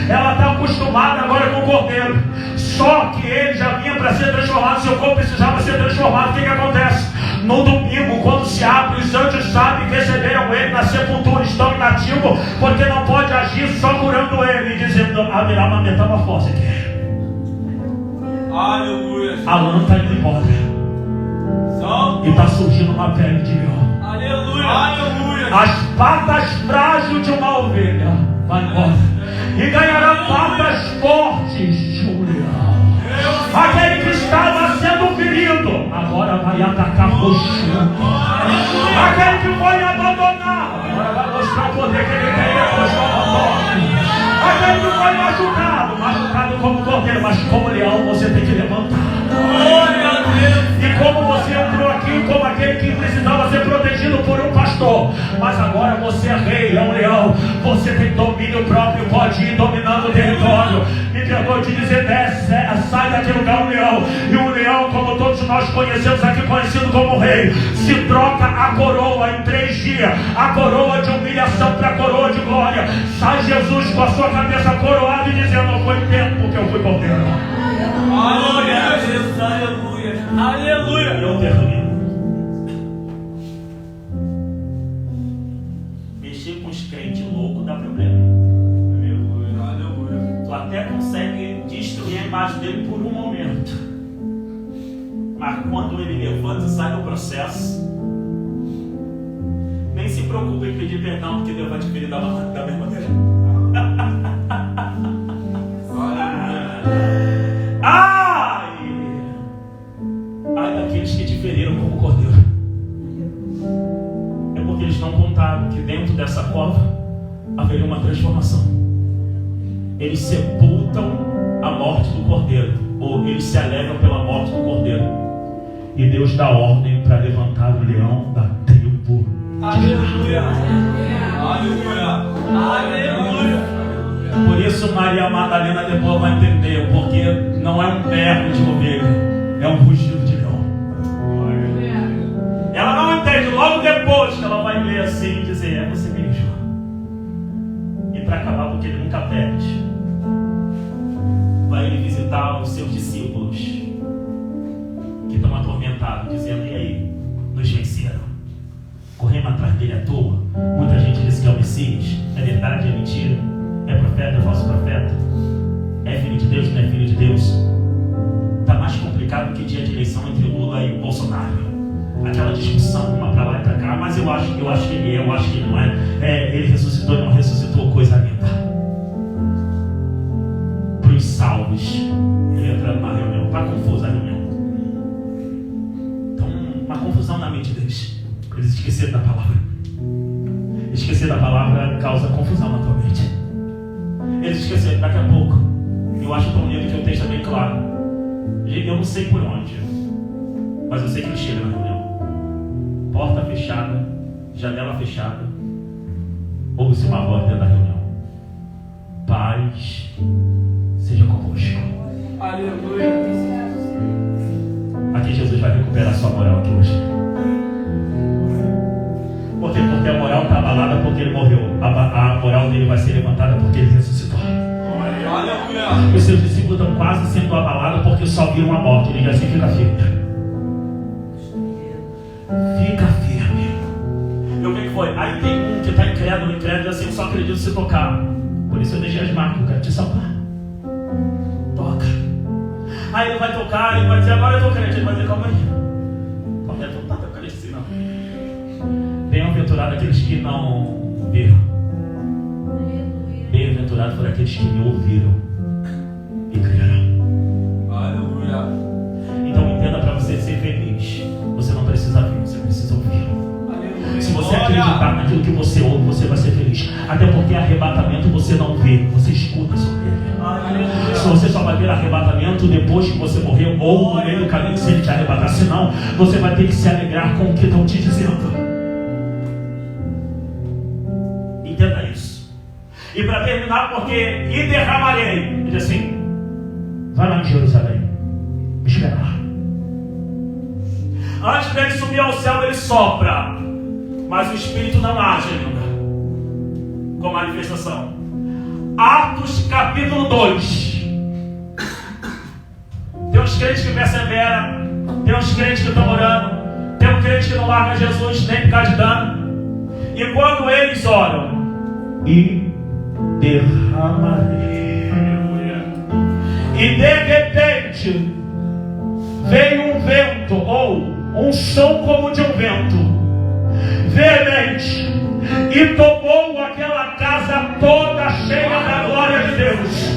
Ela está acostumada agora com o cordeiro. Só que ele já vinha para ser transformado, seu corpo precisava ser transformado. O que acontece? No domingo, quando se abre, os anjos sabem que receberam ele na sepultura, estão inativos, porque não pode agir só curando ele, e dizendo: haverá uma metamorfose aqui. Aleluia. A lã está indo embora, e está surgindo uma pele de leão. Aleluia. Aleluia. As patas frágeis de uma ovelha vai embora, e ganhará patas fortes de um leão. Aquele que estava sendo ferido agora vai atacar o chão. Aquele que foi abandonado agora vai mostrar o poder que ele tem depois do abandono. Aquele que foi machucado como cordeiro, mas como leão você tem que levantar. Glória a Deus. E como você entrou aqui como aquele que precisava ser protegido por um pastor, mas agora você é rei, é um leão, você tem domínio próprio, pode ir dominando o território. Me perdoe de dizer: desce, sai daquele lugar um leão. E um leão, como todos nós conhecemos aqui, conhecido como rei, se troca a coroa em 3 dias, a coroa de humilhação para a coroa de glória. Sai Jesus com a sua cabeça coroada e dizendo: não foi tempo que eu fui cordeiro. Glória a Deus. Aleluia. Aleluia. E eu termino. Mexer com os crentes loucos dá problema. Aleluia. Tu até consegue destruir a imagem dele por um momento, mas quando ele levanta e sai do processo, nem se preocupe em pedir perdão, porque Deus vai te pedir da mesma maneira. Ai daqueles que te feriram como cordeiro. É porque eles não contaram que dentro dessa cova haveria uma transformação. Eles sepultam a morte do cordeiro, ou eles se alegram pela morte do cordeiro, e Deus dá ordem para levantar o leão da tribo. Aleluia. Aleluia. Aleluia. Por isso Maria Madalena depois vai entender, porque não é um berro de ovelha, é um rugido de leão. Ela não entende, logo depois que ela vai ler assim e dizer, é você mesmo. E para acabar, porque ele nunca perde, vai ele visitar os seus discípulos que estão atormentados, dizendo, e aí, nos venceram? Corremos atrás dele à toa. Muita gente disse que é o Messias. É verdade, é mentira? É profeta, é falso profeta? É filho de Deus, não é filho de Deus? Está mais complicado que dia de eleição entre Lula e Bolsonaro. Aquela discussão, uma para lá e para cá, mas eu acho que ele é, eu acho que ele não é. Ele ressuscitou e não ressuscitou, coisa linda. Para os salvos, ele entrando na reunião, para confusa a reunião. Então, uma confusão na mente deles. Eles esqueceram da palavra. Esquecer da palavra causa confusão na tua mente. Eles esqueceram, daqui a pouco. Eu acho tão lindo que o texto é bem claro. Eu não sei por onde, mas eu sei que ele chega na reunião. Porta fechada, janela fechada. Ouve-se uma voz dentro da reunião. Paz seja convosco. Aleluia. Aqui Jesus vai recuperar sua moral aqui hoje. Por quê? Porque a moral está abalada porque ele morreu. A moral dele vai ser levantada porque ele ressuscitou. Aleluia. Os seus discípulos estão quase sendo abalados porque só viram a morte. Ele diz assim, fica firme. Fica firme. E o que foi? Aí tem um que está incrédulo assim, eu só acredito se tocar. Por isso eu deixei as marcas, eu quero te salvar. Toca. Aí ele vai tocar, ele vai dizer, agora eu estou crente. Ele vai dizer, calma aí. Calma aí, não está crente assim não. Bem-aventurado aqueles que não viram. Bem-aventurado foram aqueles que me ouviram e creram. Aleluia. Então entenda, para você ser feliz, você não precisa ver, você precisa ouvir. Aleluia. Se você acreditar naquilo que você ouve, você vai ser feliz. Até porque arrebatamento você não vê, você escuta sobre ele. Aleluia. Se você só vai ver arrebatamento depois que você morreu ou no meio do caminho se ele te arrebatar, senão você vai ter que se alegrar com o que estão te dizendo. Entenda isso. E para terminar, porque e derramarei, ele diz assim, vai lá em Jerusalém, me espera lá. Antes dele subir ao céu, ele sopra, mas o Espírito não age ainda com manifestação. Atos capítulo 2. Tem uns crentes que perseveram, tem uns crentes que estão orando, tem um crente que não larga Jesus nem por causa de dano. E quando eles oram, e derramarei. E de repente veio um vento, ou um som como de um vento veemente, e tomou aquela casa toda cheia da glória de Deus,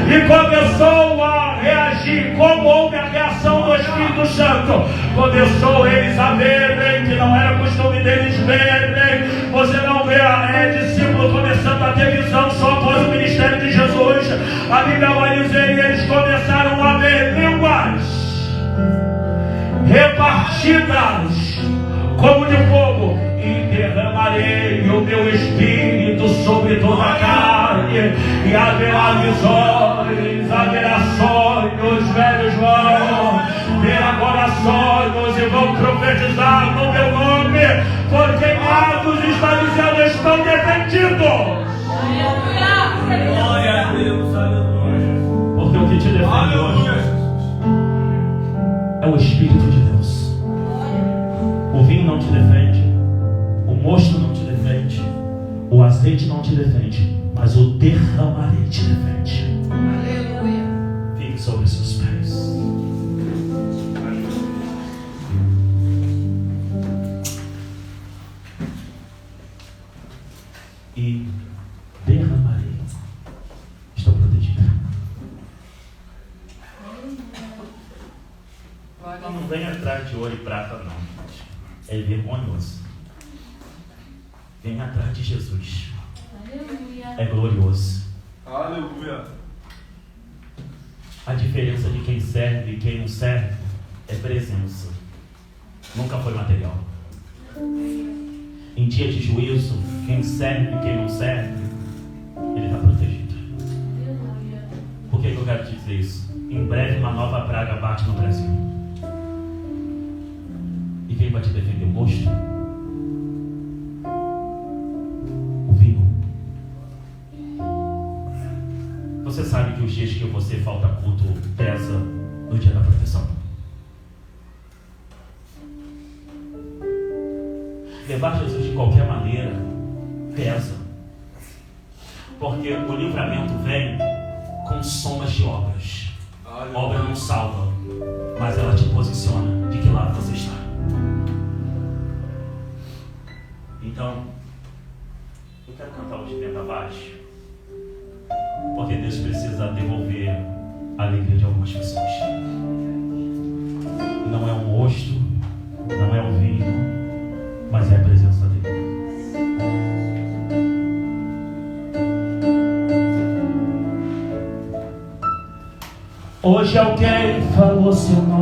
e começou a reagir. Como houve a reação do Espírito Santo, começou eles a verem que não era costume deles verem. Você não vê discípulo começando a ter visão só após o ministério de Jesus. A Bíblia vai dizer, e eles começaram a ver línguas repartidas como de fogo, e derramarei o meu Espírito sobre toda a carne, e haverá visões, haverá sonhos, velhos vão ter agora sonhos e vão profetizar no meu nome, porque Atos está dizendo, estão defendidos. Glória a Deus, aleluia. Porque o que te defende hoje é o Espírito de Deus. O vinho não te defende, o mosto não te defende, o azeite não te defende, mas o derramarei te defende. Aleluia. Fique sobre os seus pés. E derramarei. Estou protegida. Não vem atrás de ouro e prata, não. É vergonhoso. Vem atrás de Jesus. Aleluia. É glorioso. Aleluia. A diferença de quem serve e quem não serve é presença. Nunca foi material. Em dia de juízo, quem serve e quem não serve ele está protegido. Aleluia. Por que eu quero te dizer isso? Em breve uma nova praga bate no Brasil. E quem vai te defender? O mosto? O vinho? Você sabe que os dias que você falta culto pesa no dia da proteção. Levar Jesus de qualquer maneira pesa. Porque o livramento vem com somas de obras. A obra não salva, mas ela te posiciona de que lado você está. Então, eu quero cantar o de vento abaixo, porque Deus precisa devolver a alegria de algumas pessoas. Não é o mosto, não é o vinho, mas é a presença dele. Hoje alguém falou seu nome.